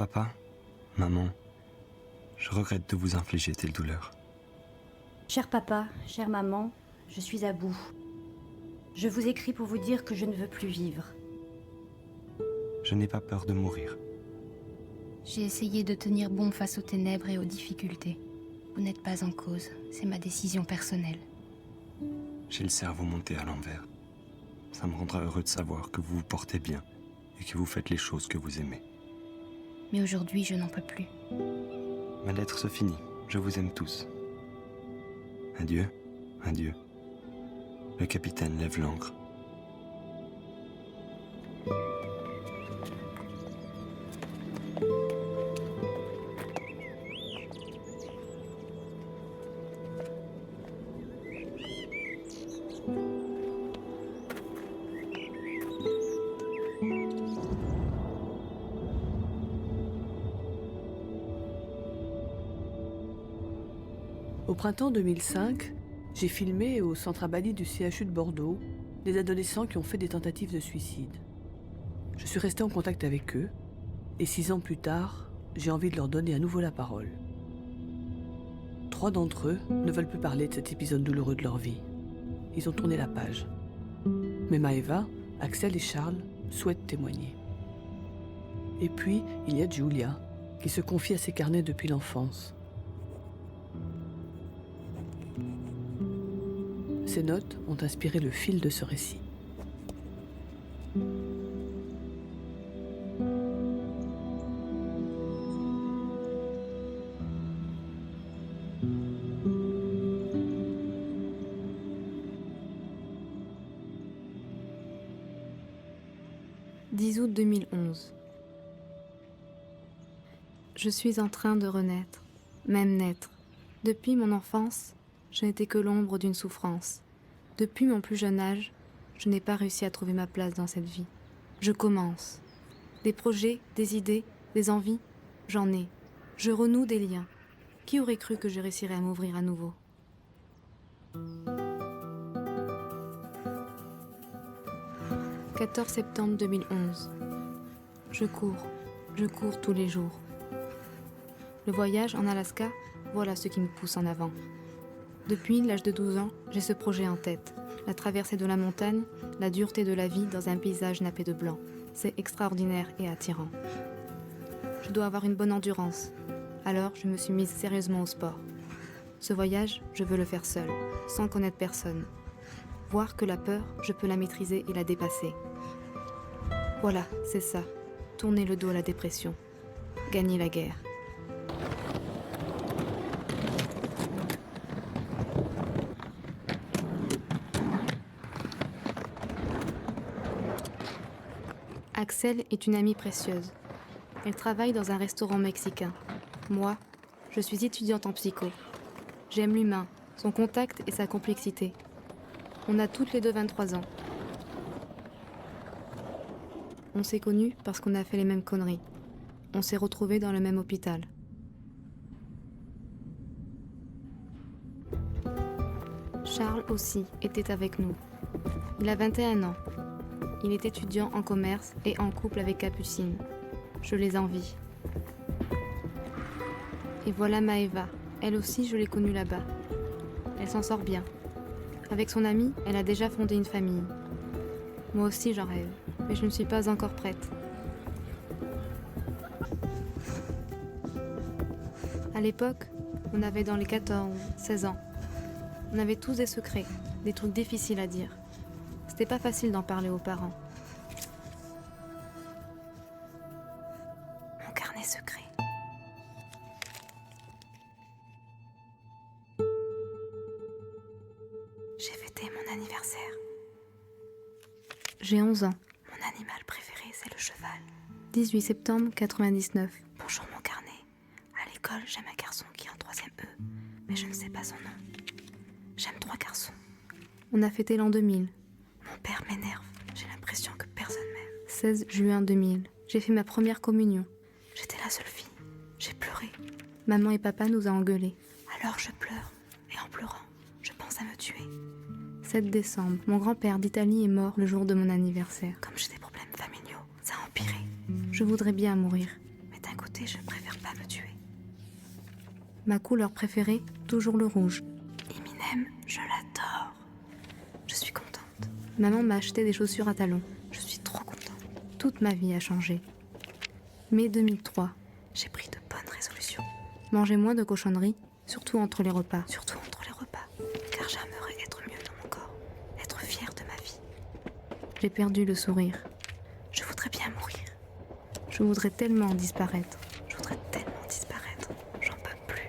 Papa, maman, je regrette de vous infliger telle douleur. Cher papa, chère maman, je suis à bout. Je vous écris pour vous dire que je ne veux plus vivre. Je n'ai pas peur de mourir. J'ai essayé de tenir bon face aux ténèbres et aux difficultés. Vous n'êtes pas en cause, c'est ma décision personnelle. J'ai le cerveau monté à l'envers. Ça me rendra heureux de savoir que vous vous portez bien et que vous faites les choses que vous aimez. Mais aujourd'hui, je n'en peux plus. Ma lettre se finit. Je vous aime tous. Adieu, adieu. Le capitaine lève l'ancre. Au printemps 2005, j'ai filmé au centre Abadi du CHU de Bordeaux des adolescents qui ont fait des tentatives de suicide. Je suis restée en contact avec eux et 6 ans plus tard, j'ai envie de leur donner à nouveau la parole. 3 d'entre eux ne veulent plus parler de cet épisode douloureux de leur vie. Ils ont tourné la page. Mais Maëva, Axel et Charles souhaitent témoigner. Et puis, il y a Julia, qui se confie à ses carnets depuis l'enfance. Ces notes ont inspiré le fil de ce récit. « 10 août 2011. Je suis en train de renaître, même naître. Depuis mon enfance, je n'étais que l'ombre d'une souffrance. Depuis mon plus jeune âge, je n'ai pas réussi à trouver ma place dans cette vie. Je commence. Des projets, des idées, des envies, j'en ai. Je renoue des liens. Qui aurait cru que je réussirais à m'ouvrir à nouveau ? « 14 septembre 2011. Je cours tous les jours. Le voyage en Alaska, voilà ce qui me pousse en avant. Depuis l'âge de 12 ans, j'ai ce projet en tête. La traversée de la montagne, la dureté de la vie dans un paysage nappé de blanc. C'est extraordinaire et attirant. Je dois avoir une bonne endurance. Alors, je me suis mise sérieusement au sport. Ce voyage, je veux le faire seule, sans connaître personne. Voir que la peur, je peux la maîtriser et la dépasser. Voilà, c'est ça. Tourner le dos à la dépression. Gagner la guerre. Axel est une amie précieuse. Elle travaille dans un restaurant mexicain. Moi, je suis étudiante en psycho. J'aime l'humain, son contact et sa complexité. On a toutes les deux 23 ans. On s'est connus parce qu'on a fait les mêmes conneries. On s'est retrouvés dans le même hôpital. Charles aussi était avec nous. Il a 21 ans. Il est étudiant en commerce et en couple avec Capucine. Je les envie. Et voilà Maëva. Elle aussi, je l'ai connue là-bas. Elle s'en sort bien. Avec son amie, elle a déjà fondé une famille. Moi aussi, j'en rêve, mais je ne suis pas encore prête. À l'époque, on avait dans les 14, 16 ans. On avait tous des secrets, des trucs difficiles à dire. C'était pas facile d'en parler aux parents. Mon carnet secret. J'ai fêté mon anniversaire. J'ai 11 ans. Mon animal préféré, c'est le cheval. 18 septembre 99. Bonjour mon carnet. À l'école, j'aime un garçon qui est en 3e E, mais je ne sais pas son nom. J'aime 3 garçons. On a fêté l'an 2000. Mon père m'énerve. J'ai l'impression que personne m'aime. 16 juin 2000. J'ai fait ma première communion. J'étais la seule fille. J'ai pleuré. Maman et papa nous ont engueulés. Alors je pleure. Et en pleurant, je pense à me tuer. 7 décembre. Mon grand-père d'Italie est mort le jour de mon anniversaire. Comme j'ai des problèmes familiaux, ça a empiré. Je voudrais bien mourir. Mais d'un côté, Écoutez, je préfère pas me tuer. Ma couleur préférée, toujours le rouge. Eminem, je l'adore. Je suis contente. Maman m'a acheté des chaussures à talons. Je suis trop contente. Toute ma vie a changé. Mai 2003, j'ai pris de bonnes résolutions. Manger moins de cochonneries, surtout entre les repas. Surtout entre les repas. Car j'aimerais être mieux dans mon corps. Être fière de ma vie. J'ai perdu le sourire. Je voudrais bien mourir. Je voudrais tellement disparaître. Je voudrais tellement disparaître. J'en peux plus.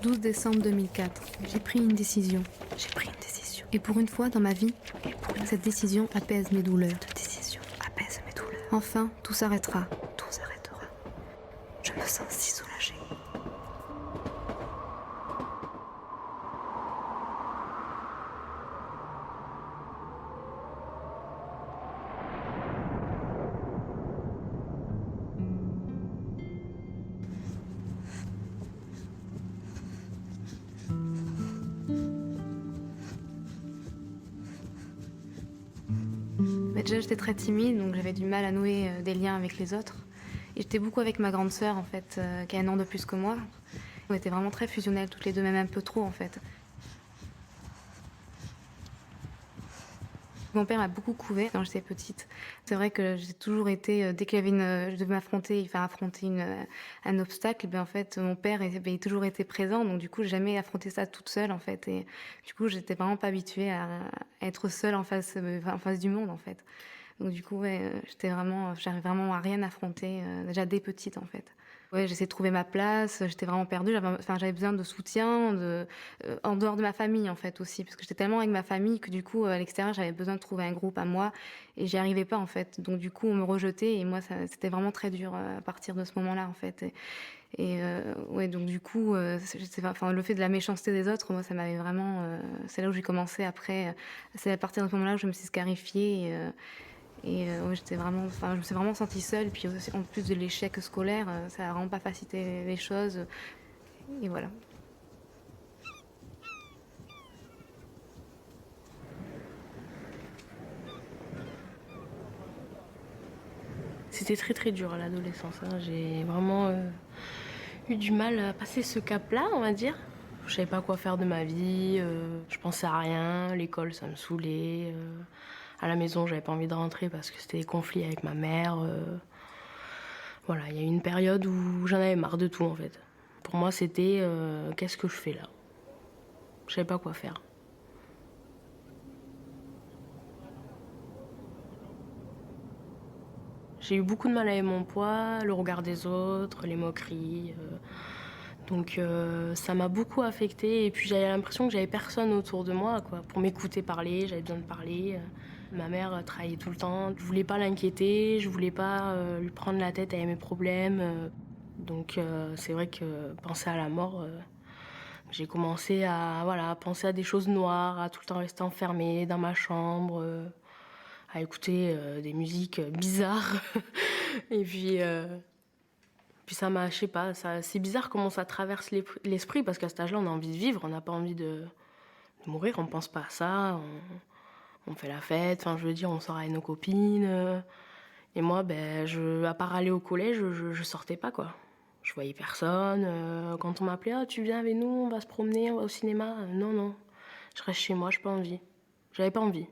12 décembre 2004, j'ai pris une décision. J'ai pris une décision. Et pour une fois dans ma vie, cette décision apaise mes douleurs. Cette décision apaise mes douleurs. Enfin, tout s'arrêtera. Tout s'arrêtera. Je me sens si soulagée. Mais déjà, j'étais très timide, donc j'avais du mal à nouer des liens avec les autres. Et j'étais beaucoup avec ma grande sœur, en fait, qui a 1 an de plus que moi. On était vraiment très fusionnelles, toutes les deux, même un peu trop, en fait. Mon père m'a beaucoup couvé quand j'étais petite. C'est vrai que j'ai toujours été, dès qu'il y avait je devais affronter un obstacle, ben en fait, mon père a toujours été présent, donc du coup, j'ai jamais affronté ça toute seule, en fait. Et du coup, j'étais vraiment pas habituée à être seule en face du monde, en fait. Donc du coup, ouais, j'arrivais vraiment à rien affronter, déjà dès petite, en fait. Ouais, j'essayais de trouver ma place, j'étais vraiment perdue, j'avais besoin de soutien, en dehors de ma famille en fait aussi, parce que j'étais tellement avec ma famille que du coup à l'extérieur j'avais besoin de trouver un groupe à moi et j'y arrivais pas en fait. Donc du coup on me rejetait et moi c'était vraiment très dur à partir de ce moment-là en fait. Ouais, donc du coup le fait de la méchanceté des autres, moi ça m'avait vraiment, c'est là où j'ai commencé après, c'est à partir de ce moment-là où je me suis scarifiée. Ouais, je me suis vraiment sentie seule. Puis aussi, en plus de l'échec scolaire, ça n'a vraiment pas facilité les choses. Et voilà. C'était très très dur à l'adolescence. Hein. J'ai vraiment eu du mal à passer ce cap-là, on va dire. Je savais pas quoi faire de ma vie, je pensais à rien, l'école ça me saoulait. À la maison, j'avais pas envie de rentrer parce que c'était des conflits avec ma mère. Voilà, il y a eu une période où j'en avais marre de tout en fait. Pour moi, c'était qu'est-ce que je fais là? Je savais pas quoi faire. J'ai eu beaucoup de mal avec mon poids, le regard des autres, les moqueries. Donc ça m'a beaucoup affectée et puis j'avais l'impression que j'avais personne autour de moi quoi, pour m'écouter parler, j'avais besoin de parler. Ma mère travaillait tout le temps, je voulais pas l'inquiéter, je voulais pas lui prendre la tête avec mes problèmes. Donc c'est vrai que penser à la mort, j'ai commencé à penser à des choses noires, à tout le temps rester enfermée dans ma chambre, à écouter des musiques bizarres. Et puis ça m'a, je sais pas, c'est bizarre comment ça traverse l'esprit parce qu'à cet âge-là, on a envie de vivre, on n'a pas envie de mourir, on pense pas à ça, on fait la fête, enfin je veux dire, on sort avec nos copines. Et moi, à part aller au collège, je sortais pas quoi. Je voyais personne. Quand on m'appelait, ah, tu viens avec nous, on va se promener, on va au cinéma. Non, je reste chez moi, j'ai pas envie. J'avais pas envie.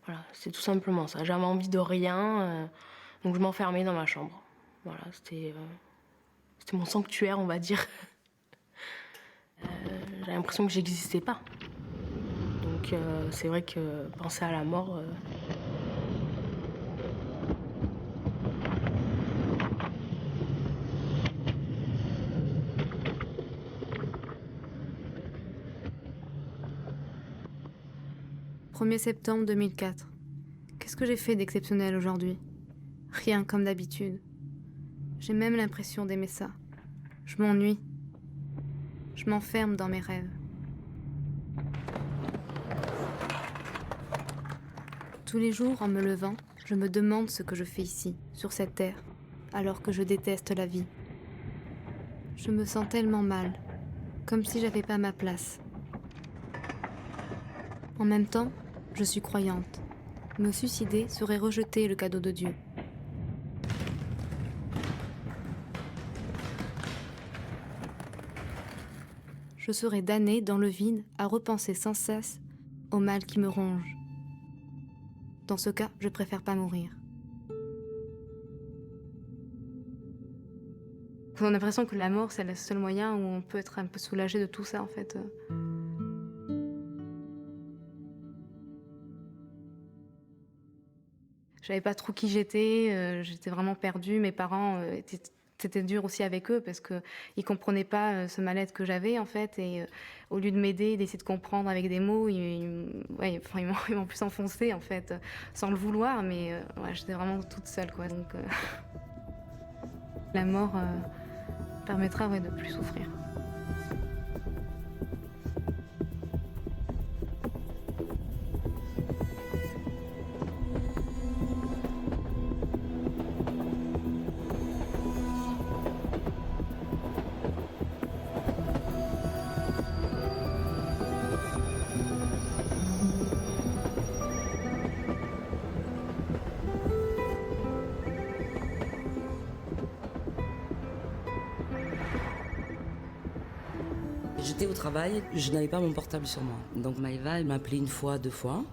Voilà, c'est tout simplement ça. J'avais envie de rien, donc je m'enfermais dans ma chambre. Voilà, c'était mon sanctuaire, on va dire. J'avais l'impression que j'existais pas. Donc c'est vrai que penser à la mort... « 1er septembre 2004. Qu'est-ce que j'ai fait d'exceptionnel aujourd'hui? Rien, comme d'habitude. J'ai même l'impression d'aimer ça. Je m'ennuie. Je m'enferme dans mes rêves. Tous les jours, en me levant, je me demande ce que je fais ici, sur cette terre, alors que je déteste la vie. Je me sens tellement mal, comme si j'avais pas ma place. En même temps, je suis croyante. Me suicider serait rejeter le cadeau de Dieu. je serai damnée dans le vide à repenser sans cesse au mal qui me ronge. Dans ce cas, je préfère pas mourir. On a l'impression que la mort, c'est le seul moyen où on peut être un peu soulagé de tout ça, en fait. Je savais pas trop qui j'étais vraiment perdue. Mes parents, c'était dur aussi avec eux parce qu'ils comprenaient pas ce mal-être que j'avais, en fait. Et au lieu de m'aider, d'essayer de comprendre avec des mots, ils m'ont plus enfoncé, en fait, sans le vouloir. Mais ouais, j'étais vraiment toute seule, quoi. Donc, la mort permettra de plus souffrir. J'étais au travail, je n'avais pas mon portable sur moi. Donc Maëva, elle m'a appelé une fois, 2 fois.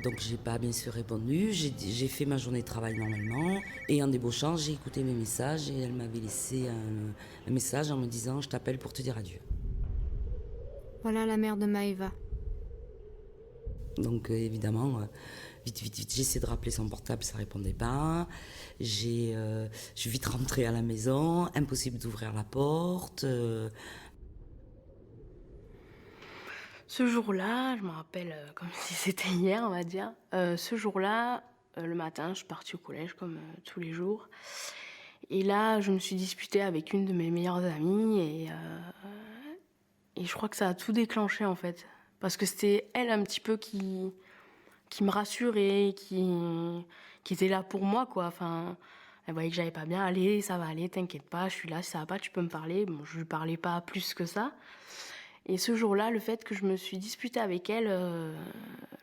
Donc j'ai pas bien sûr répondu. J'ai fait ma journée de travail normalement. Et en débauchant, j'ai écouté mes messages et elle m'avait laissé un message en me disant « Je t'appelle pour te dire adieu ». Voilà la mère de Maëva. Donc évidemment, vite, j'ai essayé de rappeler son portable, ça répondait pas. Je suis vite rentrée à la maison, impossible d'ouvrir la porte. Ce jour-là, je me rappelle comme si c'était hier, on va dire. Ce jour-là, le matin, je suis partie au collège comme tous les jours. Et là, je me suis disputée avec une de mes meilleures amies et je crois que ça a tout déclenché en fait. Parce que c'était elle un petit peu qui me rassurait, qui était là pour moi, quoi. Enfin, elle voyait que j'allais pas bien. Allez, ça va aller, t'inquiète pas, je suis là, si ça va pas, tu peux me parler. Bon, je lui parlais pas plus que ça. Et ce jour-là, le fait que je me suis disputée avec elle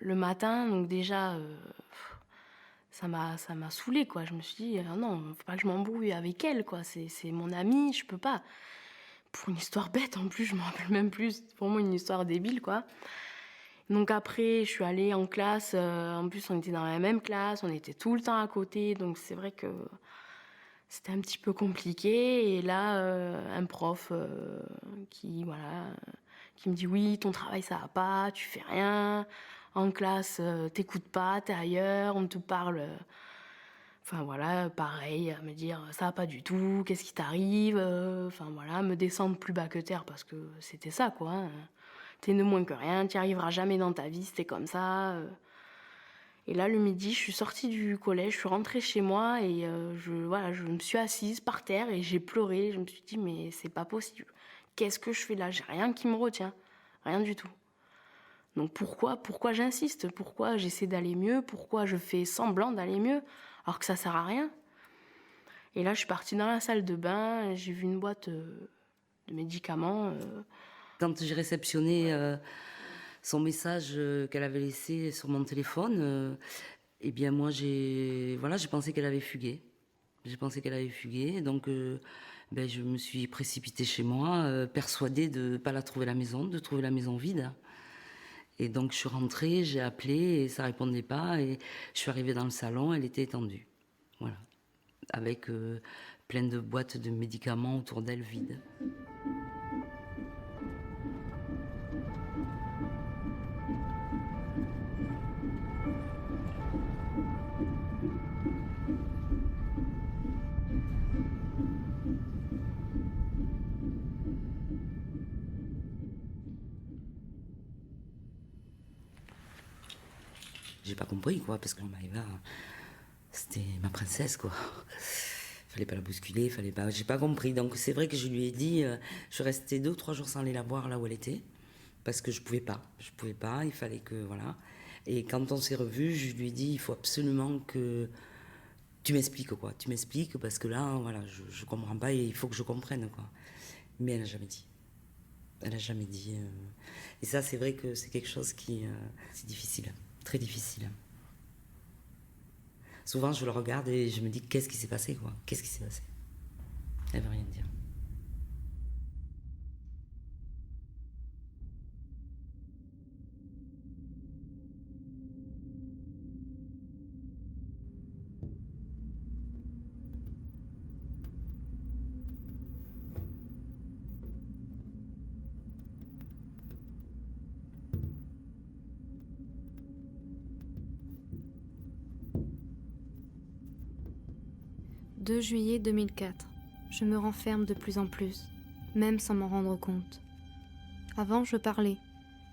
le matin, donc déjà, ça m'a saoulée, quoi. Je me suis dit, non, faut pas que je m'embrouille avec elle, quoi. C'est mon amie, je peux pas. Pour une histoire bête, en plus, je me rappelle même plus. C'est pour moi une histoire débile, quoi. Donc après, je suis allée en classe. En plus, on était dans la même classe, on était tout le temps à côté. Donc c'est vrai que c'était un petit peu compliqué. Et là, un prof qui me dit « Oui, ton travail, ça va pas, tu fais rien. En classe, t'écoutes pas, t'es ailleurs, on te parle... Enfin voilà, pareil, à me dire « Ça va pas du tout, qu'est-ce qui t'arrive ?» Enfin voilà, me descendre plus bas que terre parce que c'était ça, quoi. Hein. T'es ne moins que rien, t'y arriveras jamais dans ta vie, c'était comme ça. Et là, le midi, je suis sortie du collège, je suis rentrée chez moi et je me suis assise par terre et j'ai pleuré. Je me suis dit, mais c'est pas possible. Qu'est-ce que je fais là? J'ai rien qui me retient. Rien du tout. Donc pourquoi j'insiste? Pourquoi j'essaie d'aller mieux? Pourquoi je fais semblant d'aller mieux alors que ça sert à rien? Et là, je suis partie dans la salle de bain et j'ai vu une boîte de médicaments. Quand j'ai réceptionné son message qu'elle avait laissé sur mon téléphone, eh bien moi j'ai pensé qu'elle avait fugué. Donc je me suis précipitée chez moi, persuadée de ne pas la trouver à la maison, de trouver la maison vide. Et donc je suis rentrée, j'ai appelé et ça répondait pas. Et je suis arrivée dans le salon, elle était étendue. Voilà. Avec plein de boîtes de médicaments autour d'elle vides. J'ai pas compris, quoi, parce que Maëva, c'était ma princesse, quoi. Fallait pas la bousculer, fallait pas... J'ai pas compris. Donc c'est vrai que je lui ai dit... je suis restée 2 ou 3 jours sans aller la voir là où elle était. Parce que je pouvais pas. Il fallait que... Voilà. Et quand on s'est revus, je lui ai dit, il faut absolument que... Tu m'expliques, quoi. Tu m'expliques, parce que là, voilà, je comprends pas et il faut que je comprenne, quoi. Mais elle a jamais dit. Elle a jamais dit. Et ça, c'est vrai que c'est quelque chose qui... c'est difficile. Très difficile. Souvent, je le regarde et je me dis, qu'est-ce qui s'est passé, quoi? Qu'est-ce qui s'est passé? Elle veut rien dire. 2 juillet 2004. Je me renferme de plus en plus, même sans m'en rendre compte. Avant, je parlais.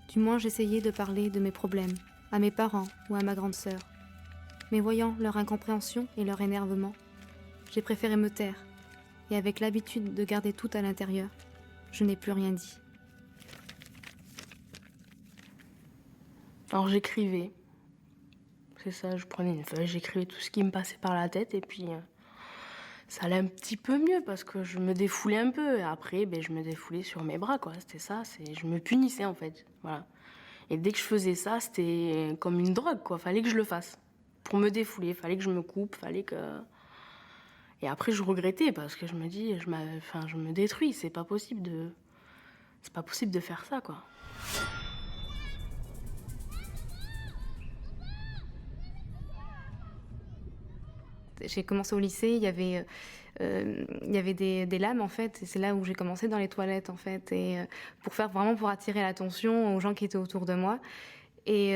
Du moins, j'essayais de parler de mes problèmes, à mes parents ou à ma grande sœur. Mais voyant leur incompréhension et leur énervement, j'ai préféré me taire. Et avec l'habitude de garder tout à l'intérieur, je n'ai plus rien dit. Alors j'écrivais. C'est ça, je prenais une feuille, j'écrivais tout ce qui me passait par la tête et puis ça allait un petit peu mieux parce que je me défoulais un peu. Et après, je me défoulais sur mes bras, quoi. C'était ça, je me punissais en fait. Voilà. Et dès que je faisais ça, c'était comme une drogue, quoi. Fallait que je le fasse. Pour me défouler, fallait que je me coupe, fallait que... Et après, je regrettais parce que je me dis, je me détruis, c'est pas possible de faire ça, quoi. J'ai commencé au lycée, il y avait des lames en fait, et c'est là où j'ai commencé dans les toilettes en fait, et pour attirer l'attention aux gens qui étaient autour de moi. Et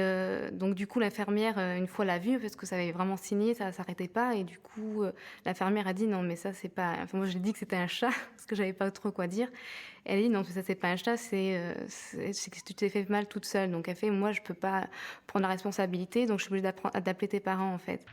donc du coup l'infirmière, une fois l'a vu, parce que ça avait vraiment signé, ça s'arrêtait pas, et du coup l'infirmière a dit non mais ça c'est pas... Enfin moi j'ai dit que c'était un chat, parce que j'avais pas trop quoi dire. Elle a dit non mais ça c'est pas un chat, c'est que tu t'es fait mal toute seule. Donc elle fait moi je peux pas prendre la responsabilité, donc je suis obligée d'appeler tes parents en fait.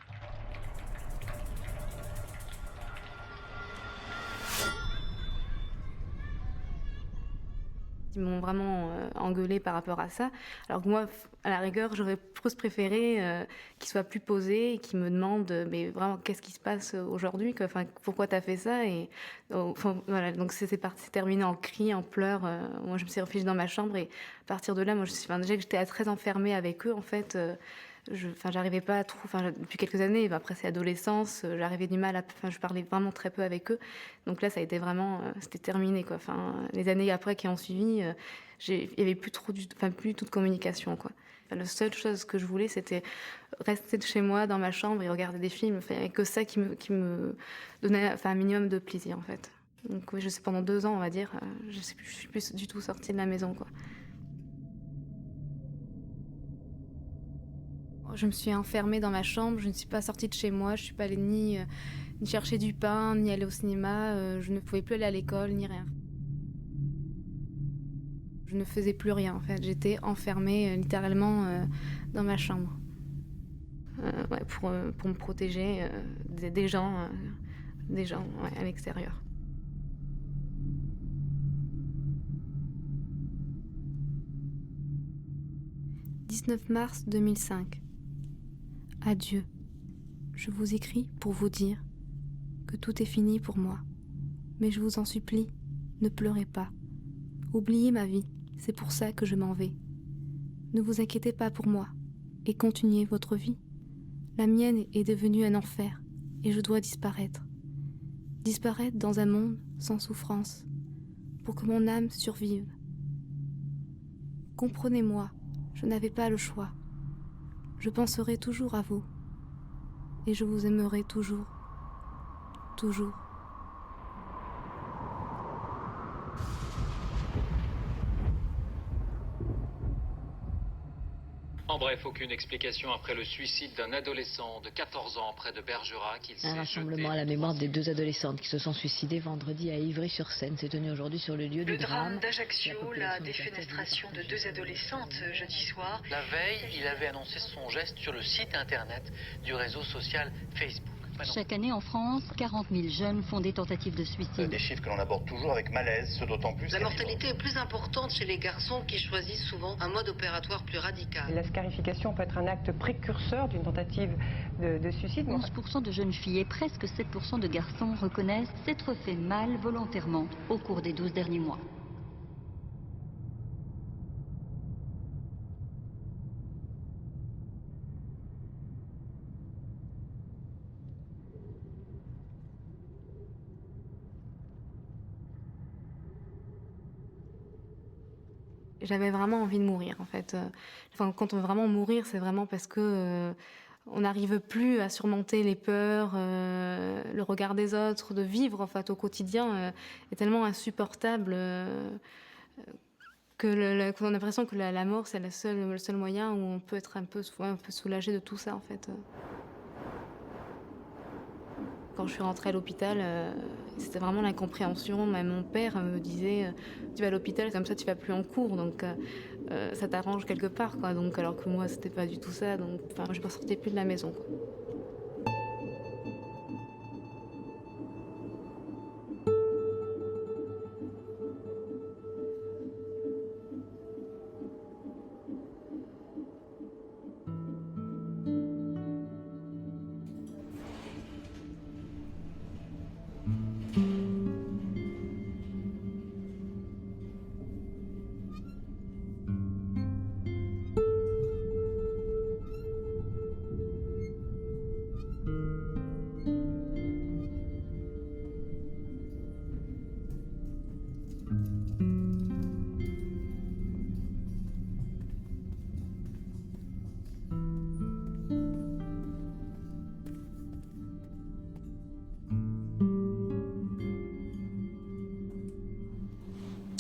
Ils m'ont vraiment engueulée par rapport à ça. Alors que moi, à la rigueur, j'aurais plus préféré qu'ils soient plus posés et qu'ils me demandent mais vraiment qu'est-ce qui se passe aujourd'hui, quoi. Enfin, pourquoi t'as fait ça et voilà. Donc c'est terminé en cris, en pleurs. Moi, je me suis réfugiée dans ma chambre et à partir de là, moi, déjà que j'étais très enfermée avec eux en fait. J'arrivais pas à trop, depuis quelques années, après c'est l'adolescence, j'arrivais du mal je parlais vraiment très peu avec eux. Donc là, ça a été vraiment, c'était terminé, quoi. Les années après qui ont suivi, il y avait plus du tout de communication, quoi. La seule chose que je voulais, c'était rester de chez moi, dans ma chambre et regarder des films. Il n'y avait que ça qui me donnait, un minimum de plaisir, en fait. Donc oui, je sais, pendant 2 ans, on va dire, je suis plus du tout sortie de la maison, quoi. Je me suis enfermée dans ma chambre, je ne suis pas sortie de chez moi, je ne suis pas allée ni chercher du pain, ni aller au cinéma, je ne pouvais plus aller à l'école, ni rien. Je ne faisais plus rien en fait, j'étais enfermée littéralement dans ma chambre. Pour me protéger des gens à l'extérieur. « 19 mars 2005. Adieu. Je vous écris pour vous dire que tout est fini pour moi. Mais je vous en supplie, ne pleurez pas. Oubliez ma vie, c'est pour ça que je m'en vais. Ne vous inquiétez pas pour moi et continuez votre vie. La mienne est devenue un enfer et je dois disparaître. Disparaître dans un monde sans souffrance pour que mon âme survive. Comprenez-moi, je n'avais pas le choix. Je penserai toujours à vous. Et je vous aimerai toujours. Toujours. En bref, aucune explication après le suicide d'un adolescent de 14 ans près de Bergerac. Un rassemblement à la mémoire des 2 adolescentes qui se sont suicidées vendredi à Ivry-sur-Seine s'est tenu aujourd'hui sur le lieu du drame. Le drame d'Ajaccio, la défenestration de 2 adolescentes jeudi soir. La veille, il avait annoncé son geste sur le site internet du réseau social Facebook. Chaque année en France, 40 000 jeunes font des tentatives de suicide. Des chiffres que l'on aborde toujours avec malaise, ce d'autant plus... La mortalité est plus importante chez les garçons qui choisissent souvent un mode opératoire plus radical. La scarification peut être un acte précurseur d'une tentative de suicide. 11% de jeunes filles et presque 7% de garçons reconnaissent s'être fait mal volontairement au cours des 12 derniers mois. J'avais vraiment envie de mourir, en fait. Quand on veut vraiment mourir, c'est vraiment parce que on n'arrive plus à surmonter les peurs, le regard des autres, de vivre en fait au quotidien est tellement insupportable qu'on a l'impression que la mort c'est le seul moyen où on peut être un peu soulagé de tout ça, en fait. quand je suis rentrée à l'hôpital, c'était vraiment l'incompréhension. Même mon père me disait tu vas à l'hôpital, comme ça tu vas plus en cours, donc ça t'arrange quelque part, quoi. Donc, alors que moi, c'était pas du tout ça. Donc, je ne sortais plus de la maison, quoi.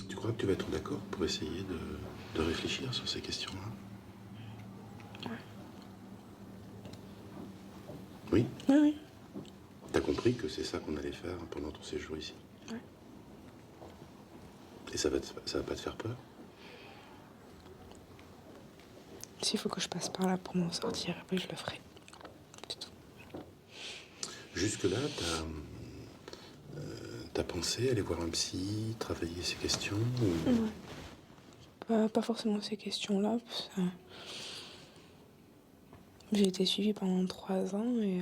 Tu crois que tu vas être d'accord pour essayer de réfléchir sur ces questions-là? Ouais. Oui? Oui, oui. T'as compris que c'est ça qu'on allait faire pendant ton séjour ici? Ouais. Et ça va pas te faire peur? S'il faut que je passe par là pour m'en sortir, après je le ferai. C'est tout. Jusque-là, t'as pensé aller voir un psy, travailler ces questions ou... Ouais. Pas forcément ces questions-là. J'ai été suivie pendant 3 ans et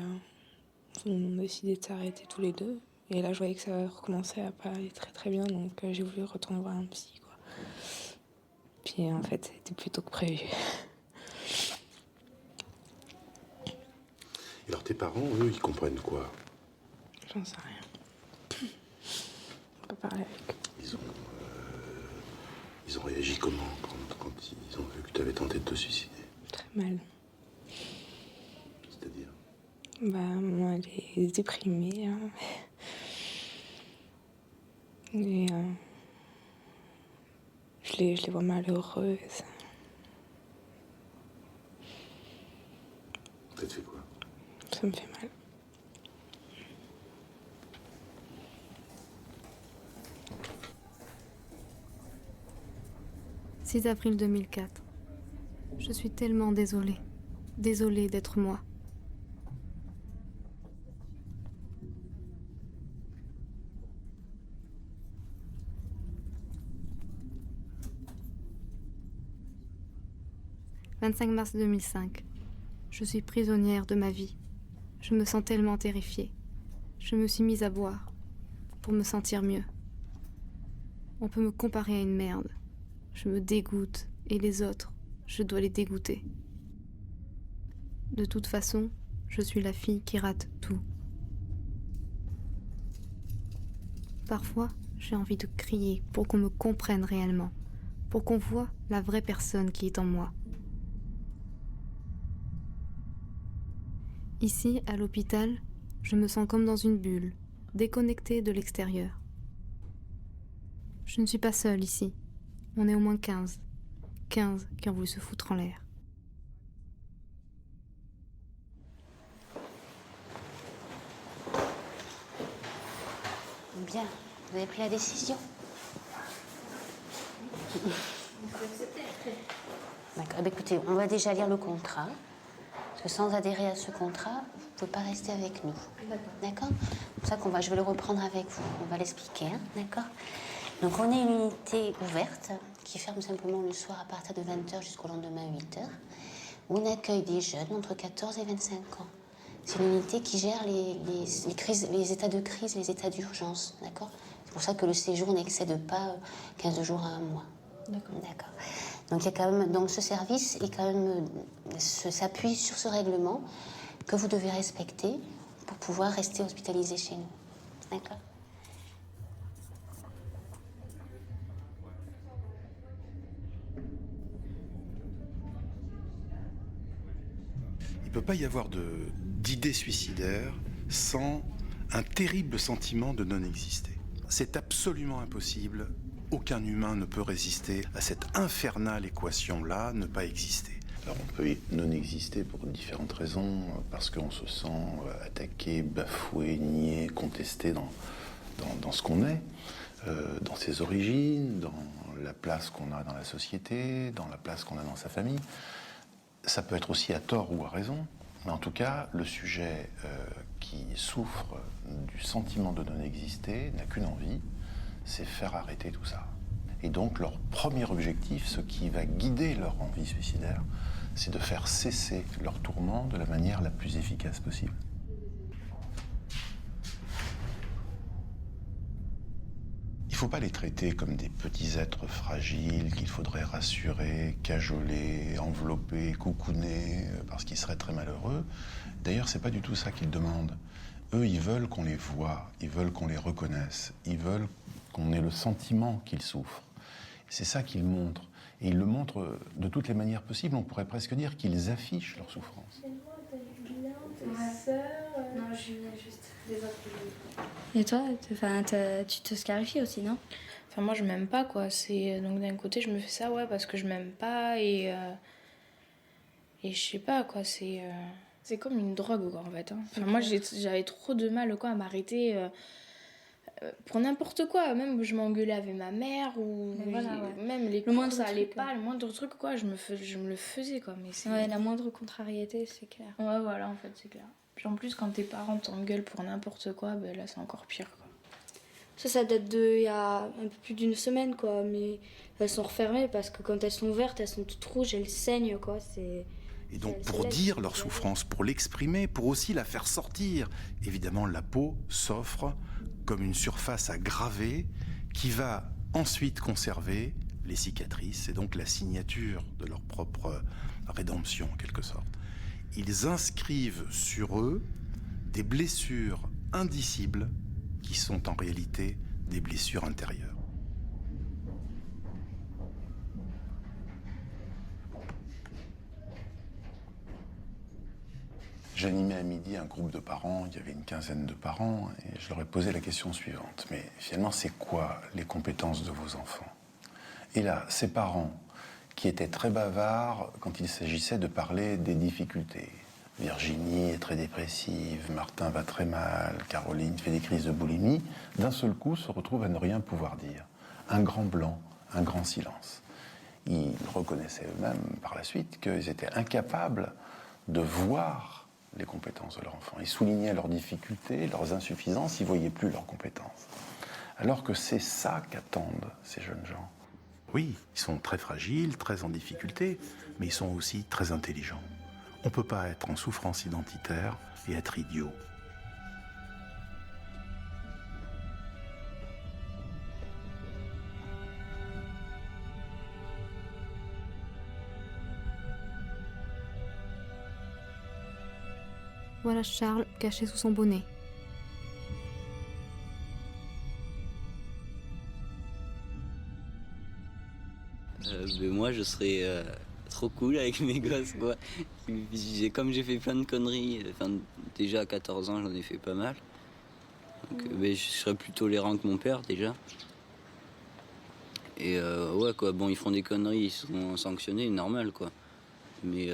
on a décidé de s'arrêter tous les deux. Et là, je voyais que ça recommençait à pas aller très très bien, donc j'ai voulu retourner voir un psy, quoi. Puis en fait, c'était plutôt que prévu. Et alors tes parents, eux, ils comprennent quoi? J'en sais rien. On peut parler avec eux. Ils ont réagi comment quand ils ont vu que tu avais tenté de te suicider? Très mal. C'est-à-dire? Moi, elle est déprimée. Hein. Et je les vois malheureuses. Ça te fait quoi? Ça me fait mal. « 6 avril 2004. Je suis tellement désolée. Désolée d'être moi. « 25 mars 2005. Je suis prisonnière de ma vie. Je me sens tellement terrifiée. Je me suis mise à boire pour me sentir mieux. On peut me comparer à une merde. Je me dégoûte et les autres, je dois les dégoûter. De toute façon, je suis la fille qui rate tout. Parfois, j'ai envie de crier pour qu'on me comprenne réellement, pour qu'on voie la vraie personne qui est en moi. Ici, à l'hôpital, je me sens comme dans une bulle, déconnectée de l'extérieur. Je ne suis pas seule ici. On est au moins 15. 15 qui ont voulu se foutre en l'air. Bien, vous avez pris la décision? D'accord, écoutez, on va déjà lire le contrat. Parce que sans adhérer à ce contrat, vous ne pouvez pas rester avec nous. D'accord? C'est pour ça je vais le reprendre avec vous. On va l'expliquer, hein? D'accord? Donc on est une unité ouverte qui ferme simplement le soir à partir de 20h jusqu'au lendemain 8h, où on accueille des jeunes entre 14 et 25 ans. C'est une unité qui gère les états de crise, les états d'urgence, d'accord? C'est pour ça que le séjour n'excède pas 15 jours à 1 mois. D'accord. Donc il y a quand même, donc ce service est quand même, s'appuie sur ce règlement que vous devez respecter pour pouvoir rester hospitalisé chez nous. D'accord? Il ne peut pas y avoir d'idée suicidaire sans un terrible sentiment de non-exister. C'est absolument impossible. Aucun humain ne peut résister à cette infernale équation-là, ne pas exister. Alors on peut non exister pour différentes raisons, parce qu'on se sent attaqué, bafoué, nié, contesté dans ce qu'on est, dans ses origines, dans la place qu'on a dans la société, dans la place qu'on a dans sa famille. Ça peut être aussi à tort ou à raison, mais en tout cas, le sujet qui souffre du sentiment de non-exister n'a qu'une envie, c'est faire arrêter tout ça. Et donc leur premier objectif, ce qui va guider leur envie suicidaire, c'est de faire cesser leur tourment de la manière la plus efficace possible. Il ne faut pas les traiter comme des petits êtres fragiles qu'il faudrait rassurer, cajoler, envelopper, coucouner, parce qu'ils seraient très malheureux. D'ailleurs, c'est pas du tout ça qu'ils demandent. Eux, ils veulent qu'on les voie, ils veulent qu'on les reconnaisse, ils veulent qu'on ait le sentiment qu'ils souffrent. C'est ça qu'ils montrent. Et ils le montrent de toutes les manières possibles. On pourrait presque dire qu'ils affichent leur souffrance. Non, Julien, juste les autres. Et toi, tu te scarifies aussi, non? Enfin, moi, je m'aime pas, quoi. Donc, d'un côté, je me fais ça, ouais, parce que je m'aime pas et je sais pas, quoi. C'est comme une drogue, quoi, en fait. Hein. Enfin, moi, j'avais trop de mal, quoi, à m'arrêter pour n'importe quoi. Même je m'engueulais avec ma mère ou même les cours, ça allait pas. Le moindre truc, quoi, je me le faisais, quoi. Mais ouais, la moindre contrariété, c'est clair. Ouais, voilà, en fait, c'est clair. Puis en plus, quand tes parents t'engueulent pour n'importe quoi, ben là, c'est encore pire, quoi. Ça date il y a un peu plus d'une semaine, quoi. Mais elles sont refermées parce que quand elles sont ouvertes, elles sont toutes rouges, elles saignent, quoi. Et donc pour dire leur souffrance, pour l'exprimer, pour aussi la faire sortir, évidemment la peau s'offre comme une surface à graver qui va ensuite conserver les cicatrices et donc la signature de leur propre rédemption en quelque sorte. Ils inscrivent sur eux des blessures indicibles qui sont en réalité des blessures intérieures. J'animais à midi un groupe de parents, il y avait une quinzaine de parents, et je leur ai posé la question suivante. Mais finalement, c'est quoi les compétences de vos enfants? Et là, ces parents, qui étaient très bavards quand il s'agissait de parler des difficultés. Virginie est très dépressive, Martin va très mal, Caroline fait des crises de boulimie, d'un seul coup se retrouvent à ne rien pouvoir dire. Un grand blanc, un grand silence. Ils reconnaissaient eux-mêmes par la suite qu'ils étaient incapables de voir les compétences de leur enfant. Ils soulignaient leurs difficultés, leurs insuffisances, ils ne voyaient plus leurs compétences. Alors que c'est ça qu'attendent ces jeunes gens. Oui, ils sont très fragiles, très en difficulté, mais ils sont aussi très intelligents. On ne peut pas être en souffrance identitaire et être idiot. Voilà Charles caché sous son bonnet. Moi, je serais trop cool avec mes gosses, quoi. Comme j'ai fait plein de conneries, déjà à 14 ans, j'en ai fait pas mal. Donc, je serais plus tolérant que mon père, déjà. Et ouais, quoi, bon, ils font des conneries, ils sont sanctionnés, normal, quoi. Mais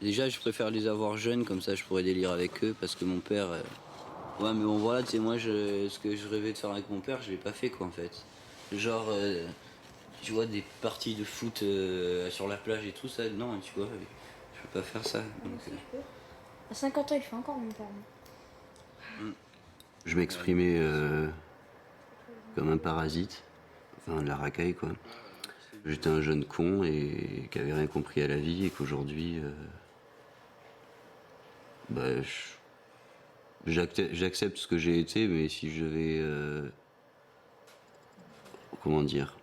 déjà, je préfère les avoir jeunes, comme ça, je pourrais délire avec eux, parce que mon père... Ouais, mais bon, voilà, tu sais, moi, ce que je rêvais de faire avec mon père, je l'ai pas fait, quoi, en fait. Genre... tu vois, des parties de foot sur la plage et tout ça, non, tu vois, je peux pas faire ça. Donc, À 50 ans, il fait encore mon père. Je m'exprimais comme un parasite, enfin de la racaille, quoi. J'étais un jeune con et qui avait rien compris à la vie et qu'aujourd'hui, j'accepte ce que j'ai été, mais si je vais, comment dire,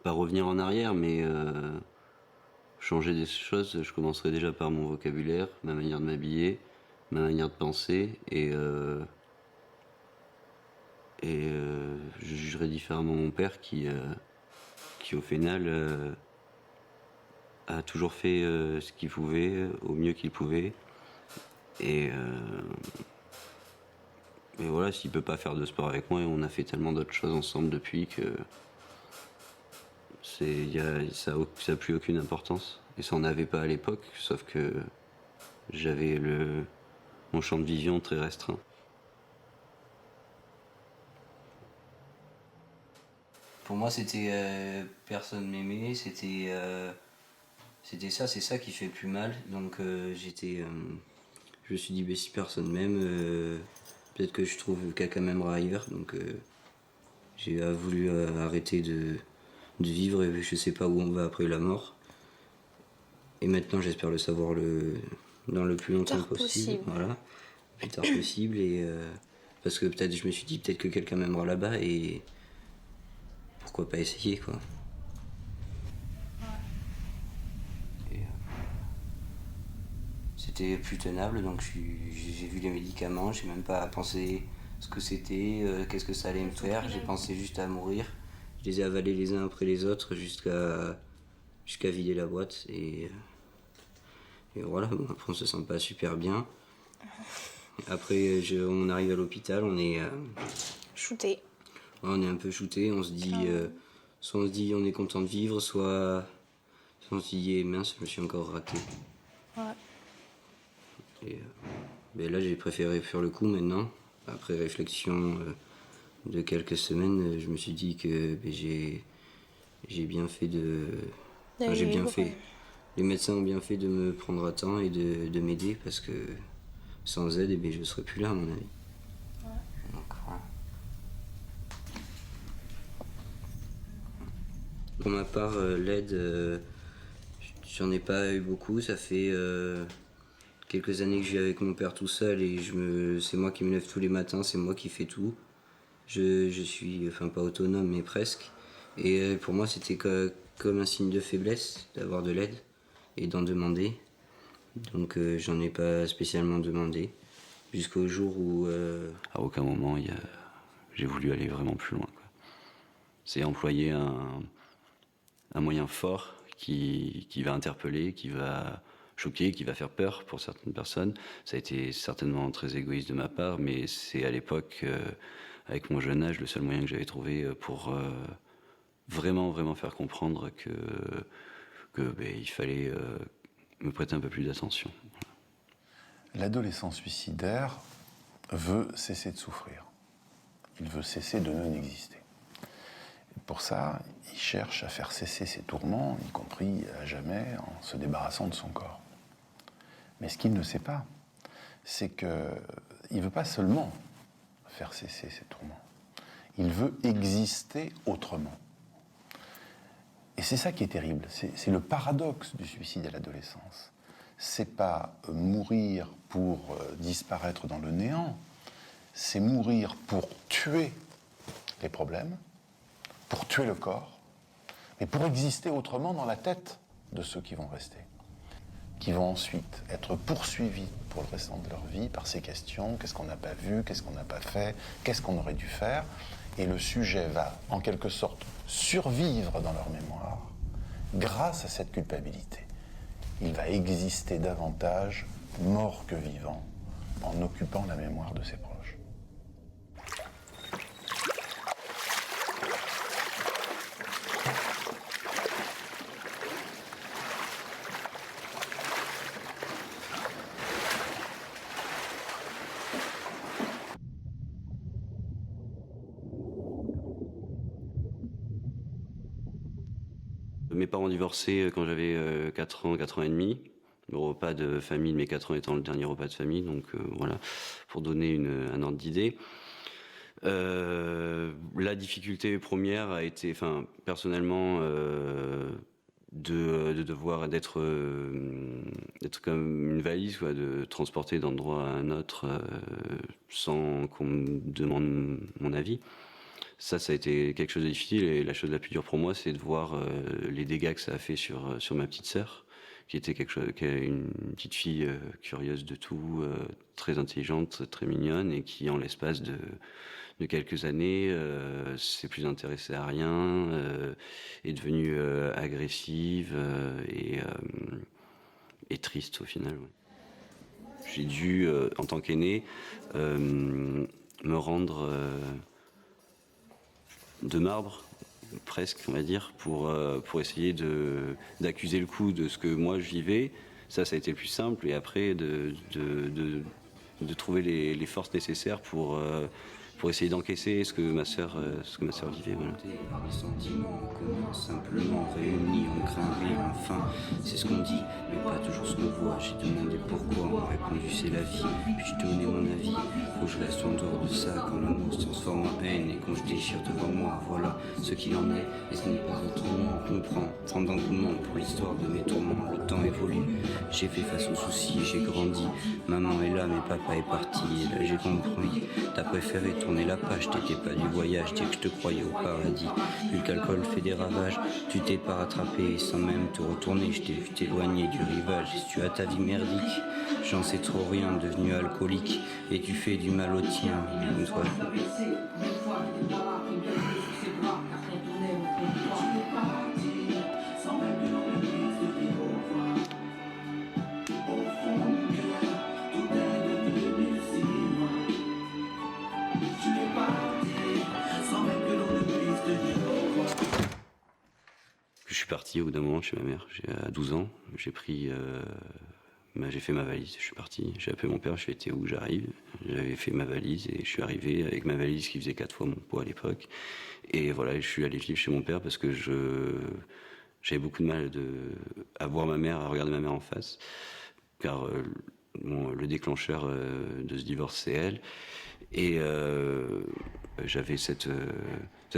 pas revenir en arrière, mais changer des choses, je commencerai déjà par mon vocabulaire, ma manière de m'habiller, ma manière de penser, et je jugerai différemment mon père qui au final a toujours fait ce qu'il pouvait, au mieux qu'il pouvait, et voilà, s'il peut pas faire de sport avec moi, on a fait tellement d'autres choses ensemble depuis que Ça n'a plus aucune importance. Et ça n'en avait pas à l'époque, sauf que j'avais mon champ de vision très restreint. Pour moi, c'était personne m'aimait, c'était ça, c'est ça qui fait le plus mal. Donc je me suis dit, bah, si personne m'aime, peut-être que je trouve quelqu'un m'aimera ailleurs. Donc j'ai voulu arrêter de vivre et je sais pas où on va après la mort. Et maintenant, j'espère le savoir dans le plus longtemps possible. Voilà, le plus tard possible. Et parce que peut-être, je me suis dit, peut-être que quelqu'un m'aimera là-bas et pourquoi pas essayer, quoi. Et, c'était plus tenable, donc j'ai vu les médicaments, j'ai même pas pensé ce que c'était, qu'est-ce que ça allait me faire. J'ai pensé juste à mourir. Je les ai avalés les uns après les autres jusqu'à vider la boîte. Et voilà, bon, après on se sent pas super bien. Après on arrive à l'hôpital, on est... shooté. On est un peu shooté, on se dit... soit on se dit on est content de vivre, soit on se dit mince, je me suis encore raté. Ouais. Et ben là j'ai préféré faire le coup maintenant. Après réflexion de quelques semaines, je me suis dit que ben, j'ai bien fait de... Enfin, j'ai bien fait. Les médecins ont bien fait de me prendre à temps et de m'aider parce que sans aide, eh ben, je ne serais plus là à mon avis. Ouais. Donc, voilà. Pour ma part, l'aide, j'en ai pas eu beaucoup. Ça fait quelques années que je vis avec mon père tout seul et c'est moi qui me lève tous les matins, c'est moi qui fais tout. Je suis, enfin pas autonome, mais presque. Et pour moi, c'était comme un signe de faiblesse d'avoir de l'aide et d'en demander. Donc j'en ai pas spécialement demandé. Jusqu'au jour où... À aucun moment, j'ai voulu aller vraiment plus loin, quoi. C'est employer un moyen fort qui va interpeller, qui va choquer, qui va faire peur pour certaines personnes. Ça a été certainement très égoïste de ma part, mais c'est à l'époque, avec mon jeune âge, le seul moyen que j'avais trouvé pour vraiment faire comprendre que il fallait me prêter un peu plus d'attention. L'adolescent suicidaire veut cesser de souffrir. Il veut cesser de non exister. Pour ça, il cherche à faire cesser ses tourments, y compris à jamais, en se débarrassant de son corps. Mais ce qu'il ne sait pas, c'est qu'il ne veut pas seulement faire cesser ses tourments. Il veut exister autrement. Et c'est ça qui est terrible. C'est le paradoxe du suicide à l'adolescence. C'est pas mourir pour disparaître dans le néant, c'est mourir pour tuer les problèmes, pour tuer le corps, mais pour exister autrement dans la tête de ceux qui vont rester, qui vont ensuite être poursuivis pour le restant de leur vie par ces questions, qu'est-ce qu'on n'a pas vu, qu'est-ce qu'on n'a pas fait, qu'est-ce qu'on aurait dû faire, et le sujet va en quelque sorte survivre dans leur mémoire grâce à cette culpabilité. Il va exister davantage mort que vivant en occupant la mémoire de ses proches. Mes parents divorcés quand j'avais 4 ans, 4 ans et demi. Le repas de famille de mes 4 ans étant le dernier repas de famille, donc voilà, pour donner un ordre d'idée. La difficulté première a été, enfin, personnellement, de devoir d'être comme une valise, quoi, de transporter d'un endroit à un autre sans qu'on me demande mon avis. Ça a été quelque chose de difficile et la chose la plus dure pour moi, c'est de voir les dégâts que ça a fait sur ma petite sœur, qui était une petite fille curieuse de tout, très intelligente, très mignonne et qui, en l'espace de quelques années, s'est plus intéressée à rien, est devenue agressive et triste au final. Ouais. J'ai dû, en tant qu'aîné, me rendre de marbre presque, on va dire, pour essayer d'accuser le coup de ce que moi je vivais. Ça a été le plus simple. Et après, de trouver les forces nécessaires pour essayer d'encaisser ce que ma sœur vivait. Voilà. Par des sentiments communs, simplement réunis, on craint rien, enfin, c'est ce qu'on dit, mais pas toujours ce qu'on voit. J'ai demandé pourquoi, on m'a répondu c'est la vie, puis je donnais mon avis. Faut que je reste en dehors de ça, quand l'amour se transforme en haine, et quand je déchire devant moi, voilà ce qu'il en est, et ce n'est pas autrement, on comprend, tant d'engouement pour l'histoire de mes tourments, le temps évolue, j'ai fait face aux soucis, j'ai grandi, maman est là, mais papa est parti, et là j'ai compris, t'as préféré tourner la page, t'étais pas du voyage, dès que je te croyais au paradis. Vu que l'alcool fait des ravages, tu t'es pas rattrapé, sans même te retourner, je t'ai vu t'éloigner du rivage. Et si tu as ta vie merdique, j'en sais trop rien, devenu alcoolique, et tu fais du mal au tien, même toi. Je suis parti au bout d'un moment chez ma mère, à 12 ans, j'ai fait ma valise, je suis parti, j'ai appelé mon père, je lui ai dit où j'arrive, j'avais fait ma valise et je suis arrivé avec ma valise qui faisait 4 fois mon poids à l'époque, et voilà, je suis allé vivre chez mon père parce que j'avais beaucoup de mal à voir ma mère, à regarder ma mère en face, car le déclencheur de ce divorce c'est elle, et j'avais cette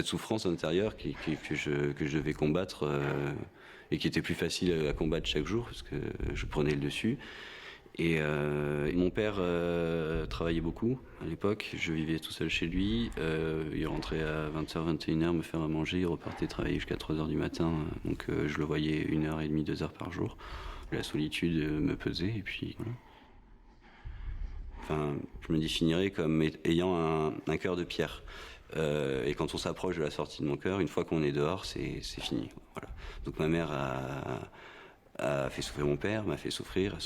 souffrance intérieure que je devais combattre et qui était plus facile à combattre chaque jour parce que je prenais le dessus. Et mon père travaillait beaucoup à l'époque, je vivais tout seul chez lui, il rentrait à 20h, 21h me faire à manger, il repartait travailler jusqu'à 3h du matin, donc je le voyais 1h30, 2h par jour. La solitude me pesait et puis voilà. Enfin, je me définirais comme ayant un cœur de pierre. Et quand on s'approche de la sortie de mon cœur, une fois qu'on est dehors, c'est fini. Voilà. Donc ma mère a fait souffrir mon père, m'a fait souffrir, a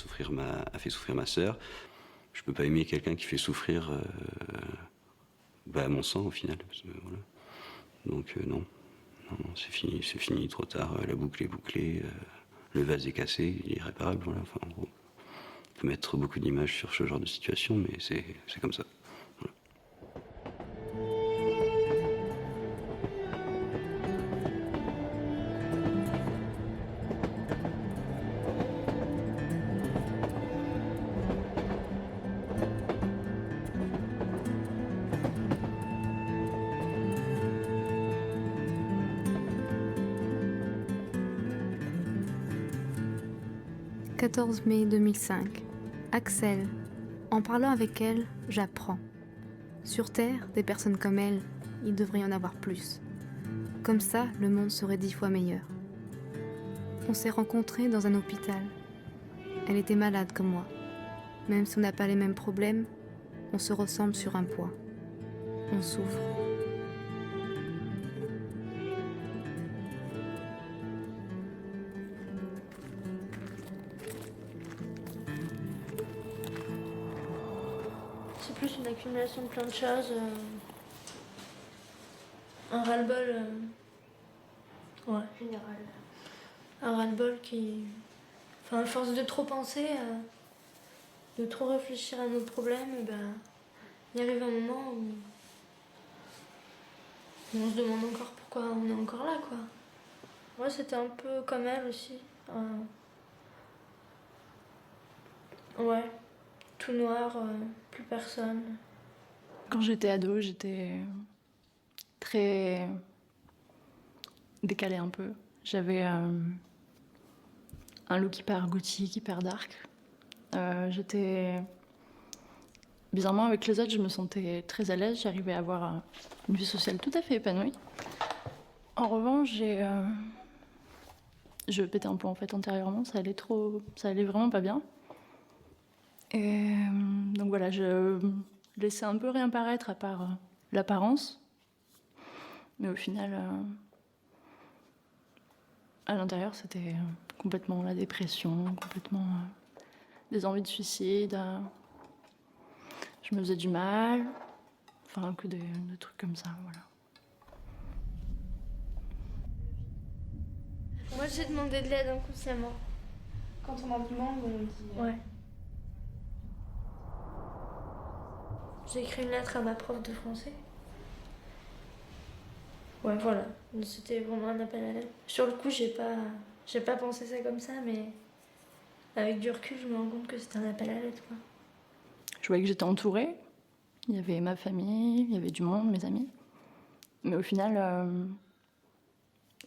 fait souffrir ma sœur. Je peux pas aimer quelqu'un qui fait souffrir mon sang au final. Parce que, voilà. Donc non, c'est fini, trop tard. La boucle est bouclée, le vase est cassé, il est irréparable. Voilà. Enfin, en gros, on peut mettre beaucoup d'images sur ce genre de situation, mais c'est comme ça. Voilà. 14 mai 2005. Axel. En parlant avec elle, j'apprends. Sur Terre, des personnes comme elle, il devrait y en avoir plus. Comme ça, le monde serait 10 fois meilleur. On s'est rencontrés dans un hôpital. Elle était malade comme moi. Même si on n'a pas les mêmes problèmes, on se ressemble sur un point. On souffre. C'est plus une accumulation de plein de choses. Un ras-le-bol. Ouais. Général. Un ras-le-bol qui. Enfin, à force de trop penser, de trop réfléchir à nos problèmes, et ben, il arrive un moment où on se demande encore pourquoi on est encore là, quoi. Moi, c'était un peu comme elle aussi. Ouais. Tout noir, plus personne. Quand j'étais ado, j'étais très décalée un peu. J'avais un look hyper gothique, hyper dark. J'étais... Bizarrement, avec les autres, je me sentais très à l'aise. J'arrivais à avoir une vie sociale tout à fait épanouie. En revanche, je pétais un plomb en fait intérieurement. Ça allait vraiment pas bien. Et donc voilà, je laissais un peu réapparaître à part l'apparence. Mais au final, à l'intérieur, c'était complètement la dépression, complètement des envies de suicide. Je me faisais du mal, enfin que des trucs comme ça, voilà. j'ai demandé de l'aide inconsciemment. Quand on en demande, on dit... Ouais. J'ai écrit une lettre à ma prof de français. Ouais, voilà. C'était vraiment un appel à l'aide. Sur le coup, j'ai pas pensé ça comme ça, mais avec du recul, je me rends compte que c'était un appel à l'aide, quoi. Je voyais que j'étais entourée. Il y avait ma famille, il y avait du monde, mes amis. Mais au final,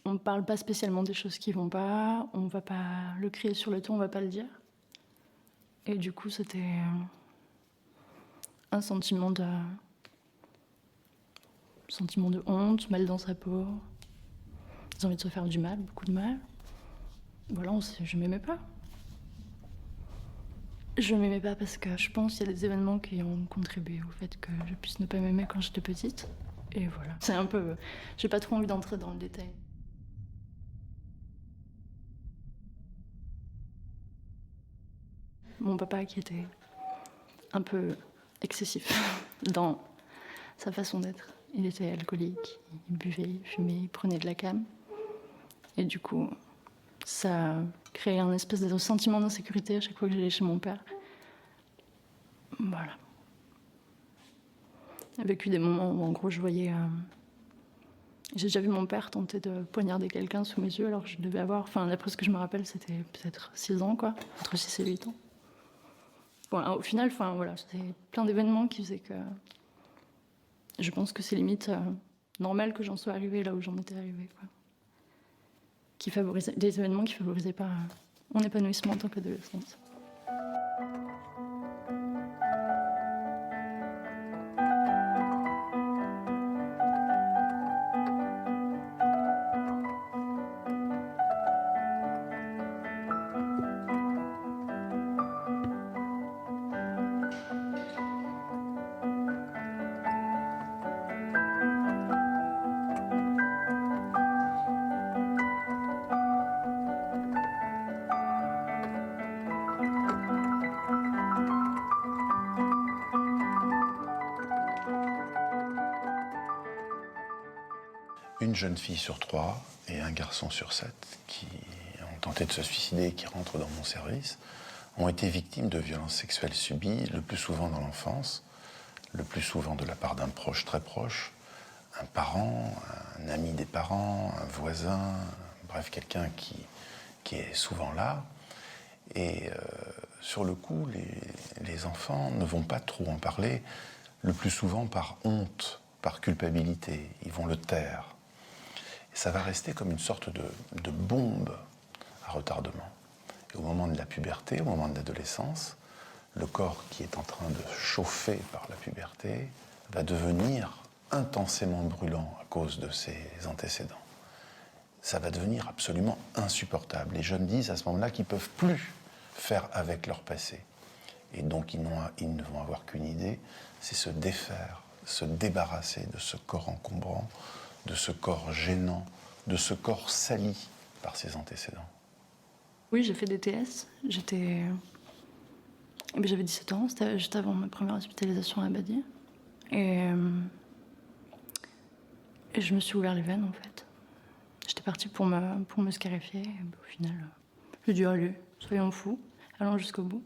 on ne parle pas spécialement des choses qui vont pas. On va pas le crier sur le ton, on va pas le dire. Et du coup, c'était un sentiment de honte, mal dans sa peau, des envies de se faire du mal, beaucoup de mal. Voilà, je m'aimais pas. Je m'aimais pas parce que je pense qu'il y a des événements qui ont contribué au fait que je puisse ne pas m'aimer quand j'étais petite. Et voilà. C'est un peu... J'ai pas trop envie d'entrer dans le détail. Mon papa qui était un peu excessif dans sa façon d'être. Il était alcoolique, il buvait, il fumait, il prenait de la cam. Et du coup, ça a créé un espèce de sentiment d'insécurité à chaque fois que j'allais chez mon père. Voilà. J'ai vécu des moments où, en gros, je voyais... J'ai déjà vu mon père tenter de poignarder quelqu'un sous mes yeux, alors que je devais avoir... Enfin, d'après ce que je me rappelle, c'était peut-être 6 ans, quoi. Entre 6 et 8 ans. Bon, au final, voilà, c'était plein d'événements qui faisaient que... Je pense que c'est limite normal que j'en sois arrivée là où j'en étais arrivée, quoi. Des événements qui favorisaient pas mon épanouissement en tant qu'adolescente. Une jeune fille sur 3 et un garçon sur 7 qui ont tenté de se suicider et qui rentrent dans mon service ont été victimes de violences sexuelles subies, le plus souvent dans l'enfance, le plus souvent de la part d'un proche très proche, un parent, un ami des parents, un voisin, bref, quelqu'un qui est souvent là. Et sur le coup, les enfants ne vont pas trop en parler, le plus souvent par honte, par culpabilité, ils vont le taire. Et ça va rester comme une sorte de bombe à retardement. Et au moment de la puberté, au moment de l'adolescence, le corps qui est en train de chauffer par la puberté va devenir intensément brûlant à cause de ses antécédents. Ça va devenir absolument insupportable. Les jeunes disent à ce moment-là qu'ils ne peuvent plus faire avec leur passé. Et donc ils ne vont avoir qu'une idée, c'est se défaire, se débarrasser de ce corps encombrant, de ce corps gênant, de ce corps sali par ses antécédents. Oui, j'ai fait des TS. J'avais 17 ans, c'était juste avant ma première hospitalisation à Abadie. Et je me suis ouvert les veines, en fait. J'étais partie pour me scarifier. Et au final, j'ai dit, allez, soyons fous, allons jusqu'au bout.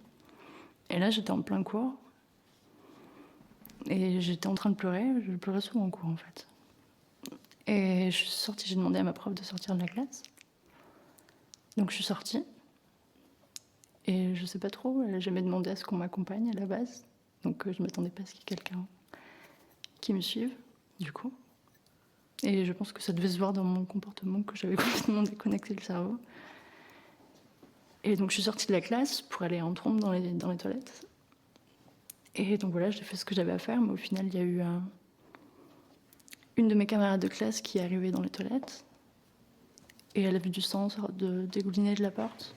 Et là, j'étais en plein cours. Et j'étais en train de pleurer. Je pleurais souvent en cours, en fait. Et je suis sortie, j'ai demandé à ma prof de sortir de la classe. Donc je suis sortie. Et je sais pas trop, elle n'a jamais demandé à ce qu'on m'accompagne à la base. Donc je m'attendais pas à ce qu'il y ait quelqu'un qui me suive, du coup. Et je pense que ça devait se voir dans mon comportement, que j'avais complètement déconnecté le cerveau. Et donc je suis sortie de la classe pour aller en trompe dans les toilettes. Et donc voilà, j'ai fait ce que j'avais à faire, mais au final, il y a eu une de mes camarades de classe qui est arrivée dans les toilettes. Et elle a vu du sang dégouliner de la porte.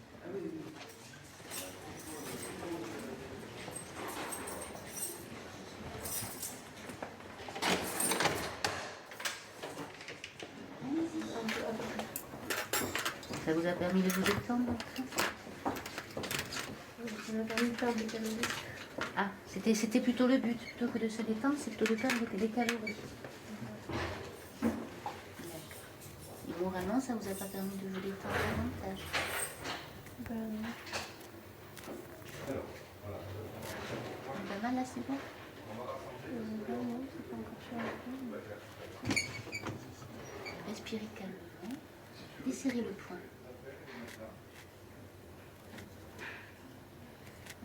Ça vous a permis de vous détendre? Ça m'a permis de perdre des calories. Ah, c'était plutôt le but, plutôt que de se détendre, c'est plutôt de perdre des calories. Et moralement, ça vous a pas permis de vous détendre? va là, c'est bon? Non, c'est pas encore chaud. Respirez calmement. Desserrez le poing.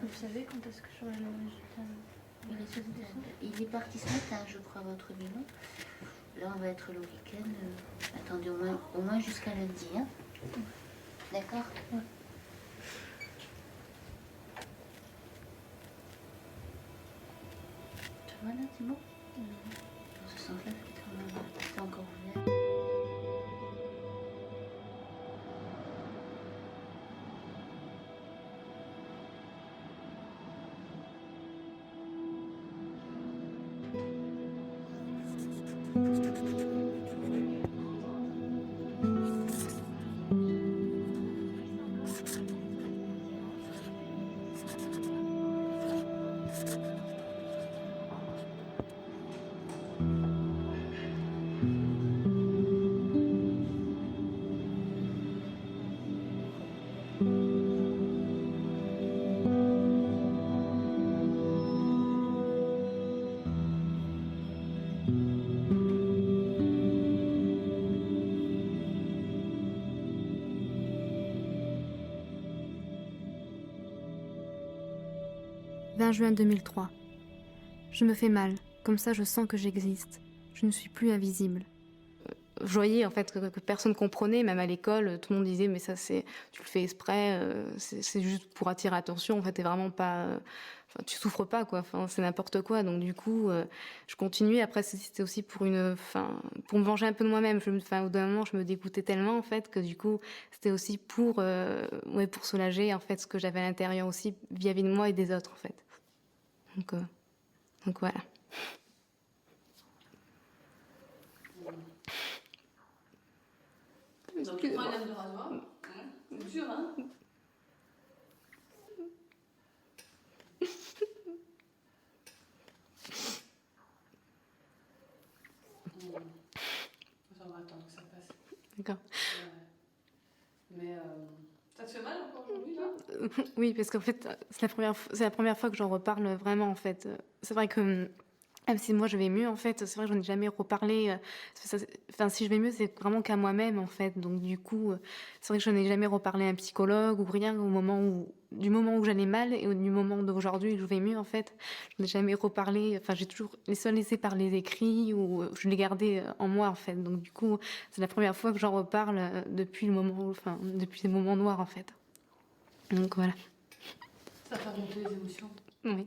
Vous savez quand est-ce que je serai le résultat? Il est parti ce matin, je crois, votre bilan. Là, on va être le week-end. Attendez, au moins jusqu'à lundi. Hein? D'accord? Ouais. Ça va là, c'est bon? Dans ce sens-là, c'est encore ouvert. « 20 juin 2003. Je me fais mal, comme ça je sens que j'existe. Je ne suis plus invisible. » Je voyais en fait que personne comprenait, même à l'école, tout le monde disait mais ça c'est, tu le fais exprès, c'est juste pour attirer l'attention, en fait t'es vraiment pas, enfin, tu souffres pas quoi, enfin, c'est n'importe quoi. Donc du coup je continuais, après c'était aussi pour pour me venger un peu de moi-même. Au bout d'un moment je me dégoûtais tellement en fait que du coup c'était aussi pour soulager en fait ce que j'avais à l'intérieur aussi vis-à-vis de moi et des autres en fait. Donc voilà. Donc tu prends une lame de rasoir, c'est sûr, hein? On va attendre que ça passe. D'accord. Mais ça te fait mal encore aujourd'hui là? Oui, parce qu'en fait c'est la première fois que j'en reparle vraiment en fait. C'est vrai que même si moi je vais mieux en fait, c'est vrai que j'en ai jamais reparlé. Si je vais mieux, c'est vraiment qu'à moi-même en fait. Donc du coup, c'est vrai que je n'ai jamais reparlé à un psychologue ou rien du moment où j'allais mal et du moment d'aujourd'hui où je vais mieux en fait. Je n'ai jamais reparlé. Enfin, j'ai toujours les seuls laissés par les écrits ou je les gardais en moi en fait. Donc du coup, c'est la première fois que j'en reparle depuis depuis ces moments noirs en fait. Donc voilà. Ça fait remonter les émotions. Oui.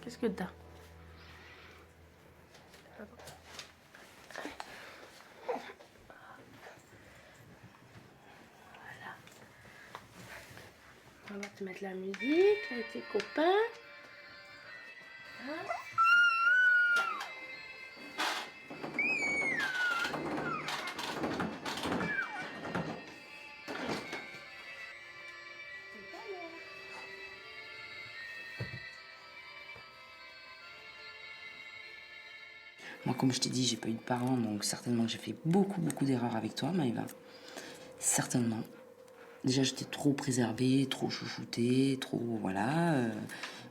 Qu'est-ce que t'as? Voilà. On va te mettre la musique avec tes copains. Hein? Moi, comme je t'ai dit, j'ai pas eu de parents, donc certainement que j'ai fait beaucoup d'erreurs avec toi, Maëva. Certainement. Déjà, j'étais trop préservée, trop chouchoutée, trop... Voilà.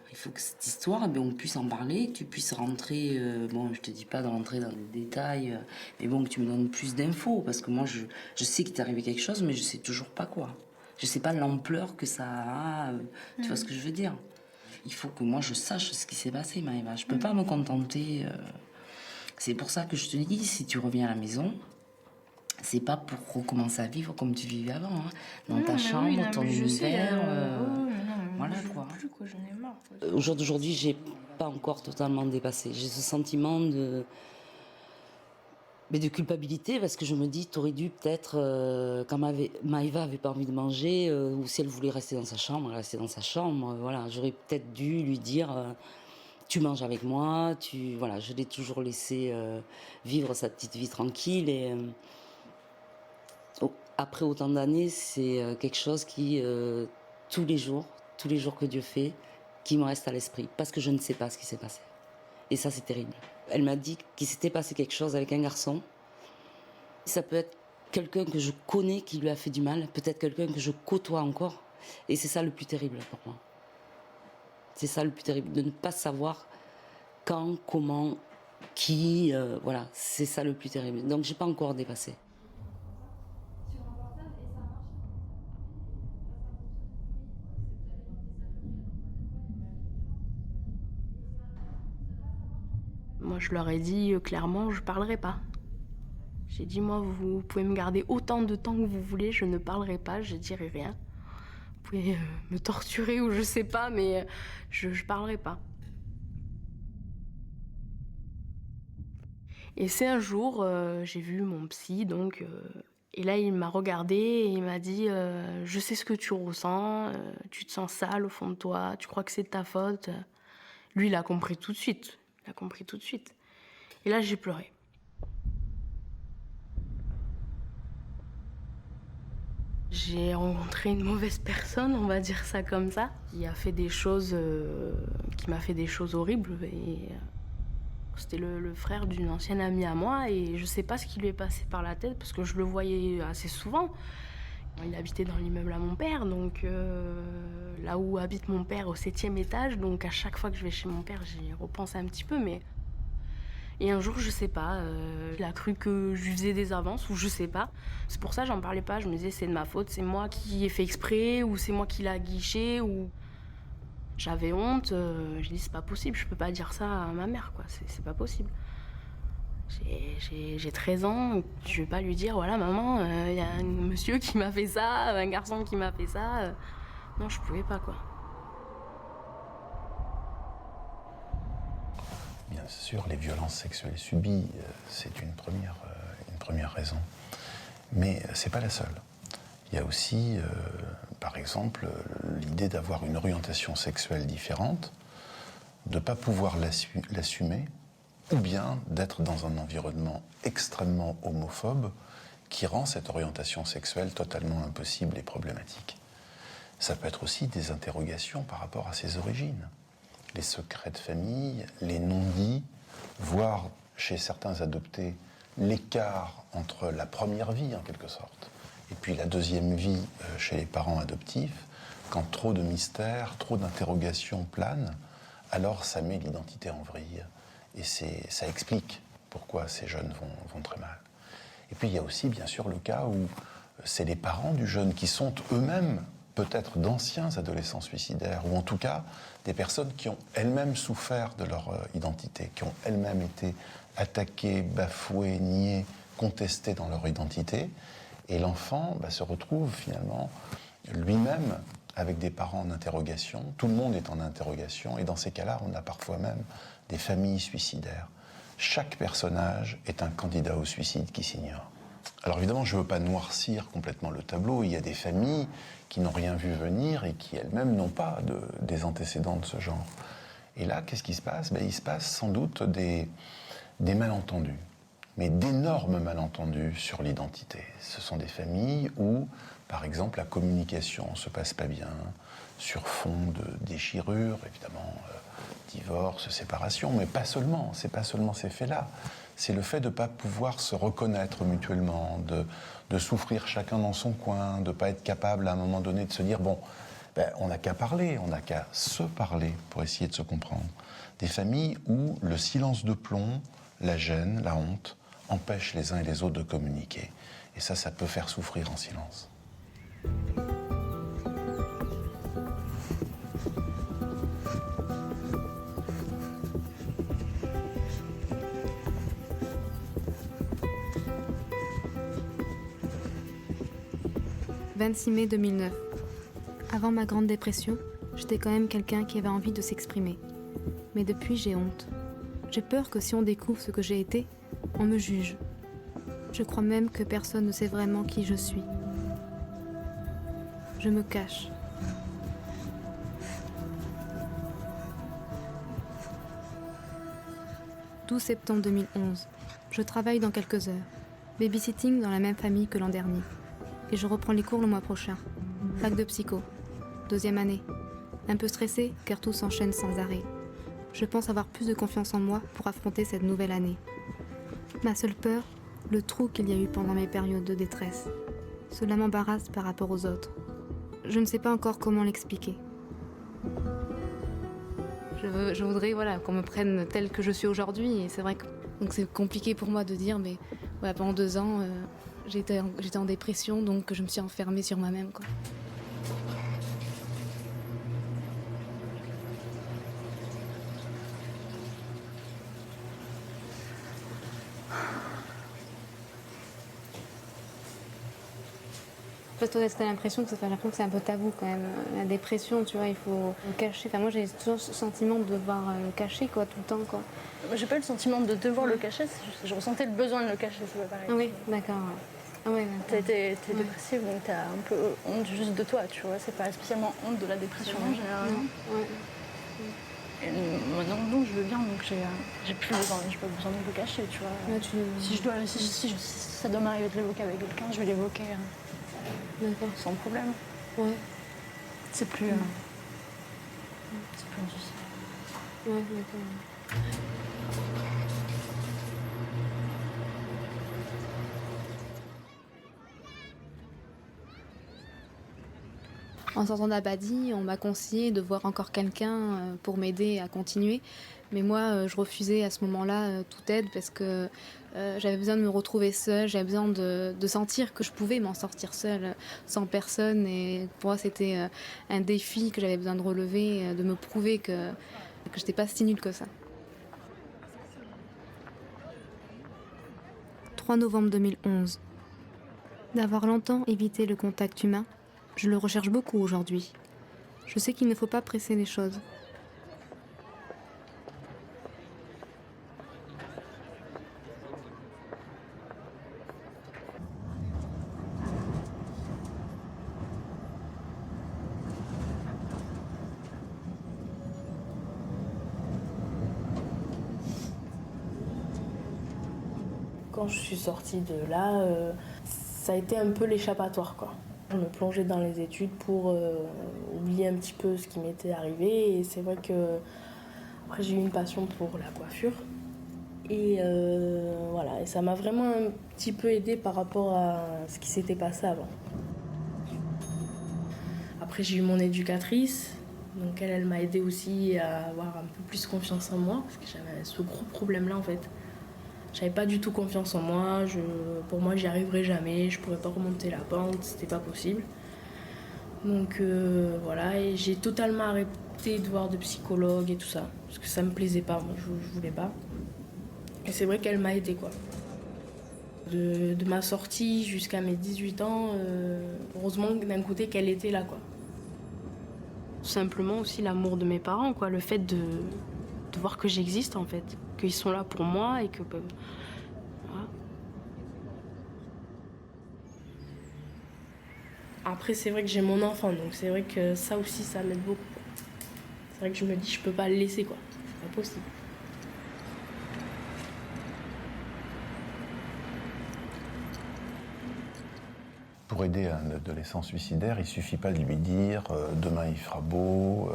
Il faut que cette histoire, on puisse en parler, que tu puisses rentrer... bon, je te dis pas de rentrer dans les détails, mais bon, que tu me donnes plus d'infos. Parce que moi, je sais qu'il t'est arrivé quelque chose, mais je sais toujours pas quoi. Je sais pas l'ampleur que ça a. Tu vois ce que je veux dire? Il faut que moi, je sache ce qui s'est passé, Maëva. Je peux pas me contenter... C'est pour ça que je te dis, si tu reviens à la maison... C'est pas pour recommencer à vivre comme tu vivais avant, hein. Dans ta chambre, ton univers. Voilà quoi. Plus, quoi. J'en ai marre. Au jour d'aujourd'hui, j'ai pas encore totalement dépassé. J'ai ce sentiment de culpabilité parce que je me dis, t'aurais dû peut-être, quand Maëva avait pas envie de manger, ou si elle voulait rester dans sa chambre, elle restait dans sa chambre. Voilà, j'aurais peut-être dû lui dire. Tu manges avec moi, voilà, je l'ai toujours laissé vivre sa petite vie tranquille et. Après autant d'années, c'est quelque chose qui, tous les jours que Dieu fait, qui me reste à l'esprit, parce que je ne sais pas ce qui s'est passé. Et ça, c'est terrible. Elle m'a dit qu'il s'était passé quelque chose avec un garçon. Ça peut être quelqu'un que je connais qui lui a fait du mal, peut-être quelqu'un que je côtoie encore. Et c'est ça le plus terrible pour moi. C'est ça le plus terrible, de ne pas savoir quand, comment, qui, voilà, c'est ça le plus terrible. Donc, j'ai pas encore dépassé. Moi, je leur ai dit clairement, je parlerai pas. J'ai dit, moi, vous pouvez me garder autant de temps que vous voulez, je ne parlerai pas, je dirai rien. Vous pouvez me torturer ou je sais pas, mais je parlerai pas. Et c'est un jour, j'ai vu mon psy, donc... et là, il m'a regardée et il m'a dit, je sais ce que tu ressens, tu te sens sale au fond de toi, tu crois que c'est de ta faute. Lui, il a compris tout de suite. Il a compris tout de suite. Et là, j'ai pleuré. J'ai rencontré une mauvaise personne, on va dire ça comme ça, qui a fait des choses, qui m'a fait des choses horribles. Et c'était le frère d'une ancienne amie à moi, et je sais pas ce qui lui est passé par la tête parce que je le voyais assez souvent. Il habitait dans l'immeuble à mon père, donc là où habite mon père, au 7e étage. Donc à chaque fois que je vais chez mon père, j'y repense un petit peu. Mais... Et un jour, je sais pas, il a cru que je lui faisais des avances, ou je sais pas. C'est pour ça que j'en parlais pas. Je me disais, c'est de ma faute, c'est moi qui ai fait exprès, ou c'est moi qui l'ai aguiché, ou... J'avais honte, j'ai dit, c'est pas possible, je peux pas dire ça à ma mère, quoi. C'est pas possible. J'ai 13 ans, je vais pas lui dire, voilà maman, y a un monsieur qui m'a fait ça, un garçon qui m'a fait ça. Non, je pouvais pas, quoi. Bien sûr, les violences sexuelles subies, c'est une première raison. Mais c'est pas la seule. Il y a aussi, par exemple, l'idée d'avoir une orientation sexuelle différente, de ne pas pouvoir l'assumer, ou bien d'être dans un environnement extrêmement homophobe qui rend cette orientation sexuelle totalement impossible et problématique. Ça peut être aussi des interrogations par rapport à ses origines. Les secrets de famille, les non-dits, voire chez certains adoptés, l'écart entre la première vie en quelque sorte et puis la deuxième vie chez les parents adoptifs. Quand trop de mystères, trop d'interrogations planent, alors ça met l'identité en vrille. Et ça explique pourquoi ces jeunes vont très mal. Et puis il y a aussi bien sûr le cas où c'est les parents du jeune qui sont eux-mêmes peut-être d'anciens adolescents suicidaires, ou en tout cas des personnes qui ont elles-mêmes souffert de leur identité, qui ont elles-mêmes été attaquées, bafouées, niées, contestées dans leur identité. Et l'enfant se retrouve finalement lui-même avec des parents en interrogation. Tout le monde est en interrogation, et dans ces cas-là, on a parfois même des familles suicidaires. Chaque personnage est un candidat au suicide qui s'ignore. Alors évidemment, je ne veux pas noircir complètement le tableau. Il y a des familles qui n'ont rien vu venir et qui elles-mêmes n'ont pas des antécédents de ce genre. Et là, qu'est-ce qui se passe ? Il se passe sans doute des malentendus, mais d'énormes malentendus sur l'identité. Ce sont des familles où, par exemple, la communication ne se passe pas bien, sur fond de déchirures, évidemment, divorce, séparation, mais pas seulement, c'est pas seulement ces faits-là. C'est le fait de ne pas pouvoir se reconnaître mutuellement, de souffrir chacun dans son coin, de ne pas être capable à un moment donné de se dire, bon, on n'a qu'à parler, on n'a qu'à se parler pour essayer de se comprendre. Des familles où le silence de plomb, la gêne, la honte, empêchent les uns et les autres de communiquer. Et ça peut faire souffrir en silence. « 26 mai 2009. Avant ma grande dépression, j'étais quand même quelqu'un qui avait envie de s'exprimer. Mais depuis, j'ai honte. J'ai peur que si on découvre ce que j'ai été, on me juge. Je crois même que personne ne sait vraiment qui je suis. Je me cache. « 12 septembre 2011. Je travaille dans quelques heures. Babysitting dans la même famille que l'an dernier. Et je reprends les cours le mois prochain. Fac de psycho. 2e année. Un peu stressée car tout s'enchaîne sans arrêt. Je pense avoir plus de confiance en moi pour affronter cette nouvelle année. Ma seule peur, le trou qu'il y a eu pendant mes périodes de détresse. Cela m'embarrasse par rapport aux autres. Je ne sais pas encore comment l'expliquer. Je voudrais qu'on me prenne telle que je suis aujourd'hui. Et c'est vrai que donc c'est compliqué pour moi de dire, mais voilà, pendant 2 ans, j'étais en dépression, donc je me suis enfermée sur moi-même, quoi. En fait, toi, t'as l'impression que c'est un peu tabou quand même. La dépression, tu vois, il faut le cacher. Enfin, moi, j'ai toujours ce sentiment de devoir le cacher, quoi, tout le temps, quoi. Moi, j'ai pas le sentiment de devoir le cacher, je ressentais le besoin de le cacher, c'est pas pareil. Oui, d'accord. Ah ouais, t'es dépressive, donc t'as un peu honte juste de toi, tu vois. C'est pas spécialement honte de la dépression en général. Ouais. Et maintenant, non, je veux bien, donc j'ai plus besoin, j'ai pas besoin de le cacher, tu vois. Ouais, Si ça doit m'arriver de l'évoquer avec quelqu'un, je vais l'évoquer. D'accord. Sans problème. Ouais. C'est plus. C'est plus difficile. Ouais, d'accord. En sortant d'Abadi, on m'a conseillé de voir encore quelqu'un pour m'aider à continuer. Mais moi, je refusais à ce moment-là toute aide parce que j'avais besoin de me retrouver seule, j'avais besoin de sentir que je pouvais m'en sortir seule, sans personne. Et pour moi, c'était un défi que j'avais besoin de relever, de me prouver que je n'étais pas si nulle que ça. 3 novembre 2011. D'avoir longtemps évité le contact humain, je le recherche beaucoup aujourd'hui. Je sais qu'il ne faut pas presser les choses. Quand je suis sortie de là, ça a été un peu l'échappatoire, quoi. Je me plongeais dans les études pour oublier un petit peu ce qui m'était arrivé. Et c'est vrai que après j'ai eu une passion pour la coiffure. Et voilà, et ça m'a vraiment un petit peu aidée par rapport à ce qui s'était passé avant. Après j'ai eu mon éducatrice, donc elle m'a aidée aussi à avoir un peu plus confiance en moi, parce que j'avais ce gros problème-là en fait. J'avais pas du tout confiance en moi, pour moi j'y arriverais jamais, je pourrais pas remonter la pente, c'était pas possible. Donc voilà, et j'ai totalement arrêté de voir de psychologue et tout ça, parce que ça me plaisait pas, moi je voulais pas. Et c'est vrai qu'elle m'a aidée, quoi. De ma sortie jusqu'à mes 18 ans, heureusement d'un côté qu'elle était là, quoi. Simplement aussi l'amour de mes parents, quoi, le fait de voir que j'existe en fait, qu'ils sont là pour moi et que... Voilà. Après c'est vrai que j'ai mon enfant, donc c'est vrai que ça aussi ça m'aide beaucoup. C'est vrai que je me dis je peux pas le laisser, quoi, c'est pas possible. Pour aider un adolescent suicidaire, il ne suffit pas de lui dire demain il fera beau,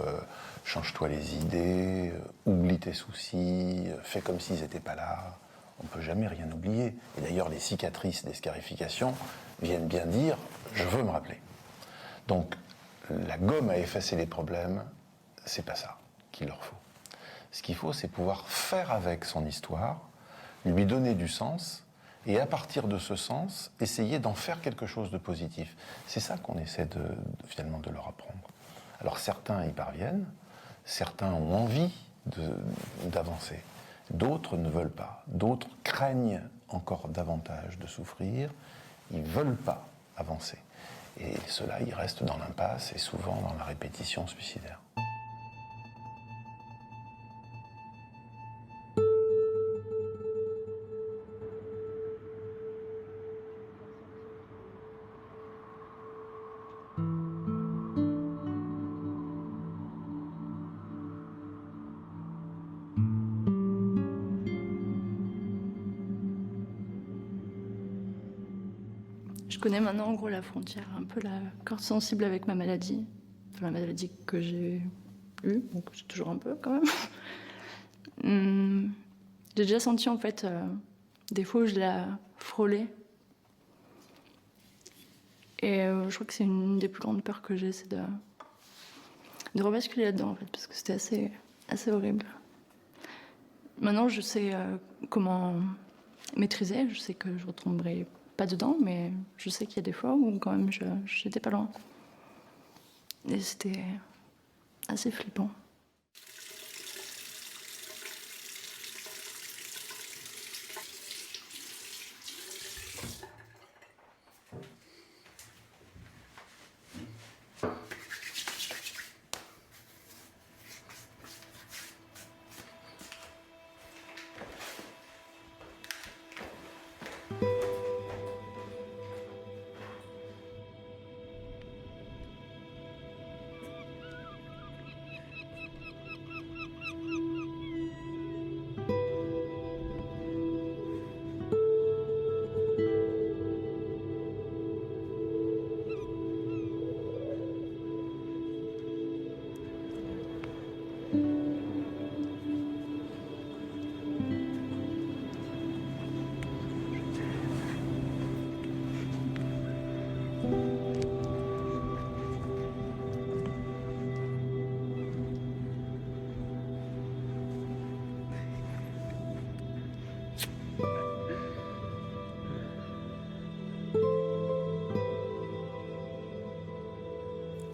change-toi les idées, oublie tes soucis, fais comme s'ils n'étaient pas là. On ne peut jamais rien oublier. Et d'ailleurs, les cicatrices des scarifications viennent bien dire je veux me rappeler. Donc, la gomme à effacer les problèmes, c'est pas ça qu'il leur faut. Ce qu'il faut, c'est pouvoir faire avec son histoire, lui donner du sens, et à partir de ce sens, essayer d'en faire quelque chose de positif. C'est ça qu'on essaie finalement de leur apprendre. Alors certains y parviennent, certains ont envie d'avancer, d'autres ne veulent pas, d'autres craignent encore davantage de souffrir, ils ne veulent pas avancer. Et ceux-là, ils restent dans l'impasse et souvent dans la répétition suicidaire. Je connais maintenant en gros la frontière, un peu la corde sensible avec ma maladie. Enfin, la maladie que j'ai eue, donc j'ai toujours un peu quand même. J'ai déjà senti en fait des fois où je la frôlais. Et je crois que c'est une des plus grandes peurs que j'ai, c'est de rebasculer là-dedans en fait, parce que c'était assez horrible. Maintenant je sais comment maîtriser, je sais que je retomberai pas dedans, mais je sais qu'il y a des fois où quand même j'étais pas loin. Et c'était assez flippant.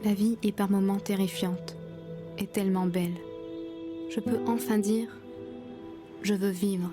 La vie est par moments terrifiante et tellement belle. Je peux enfin dire « Je veux vivre ».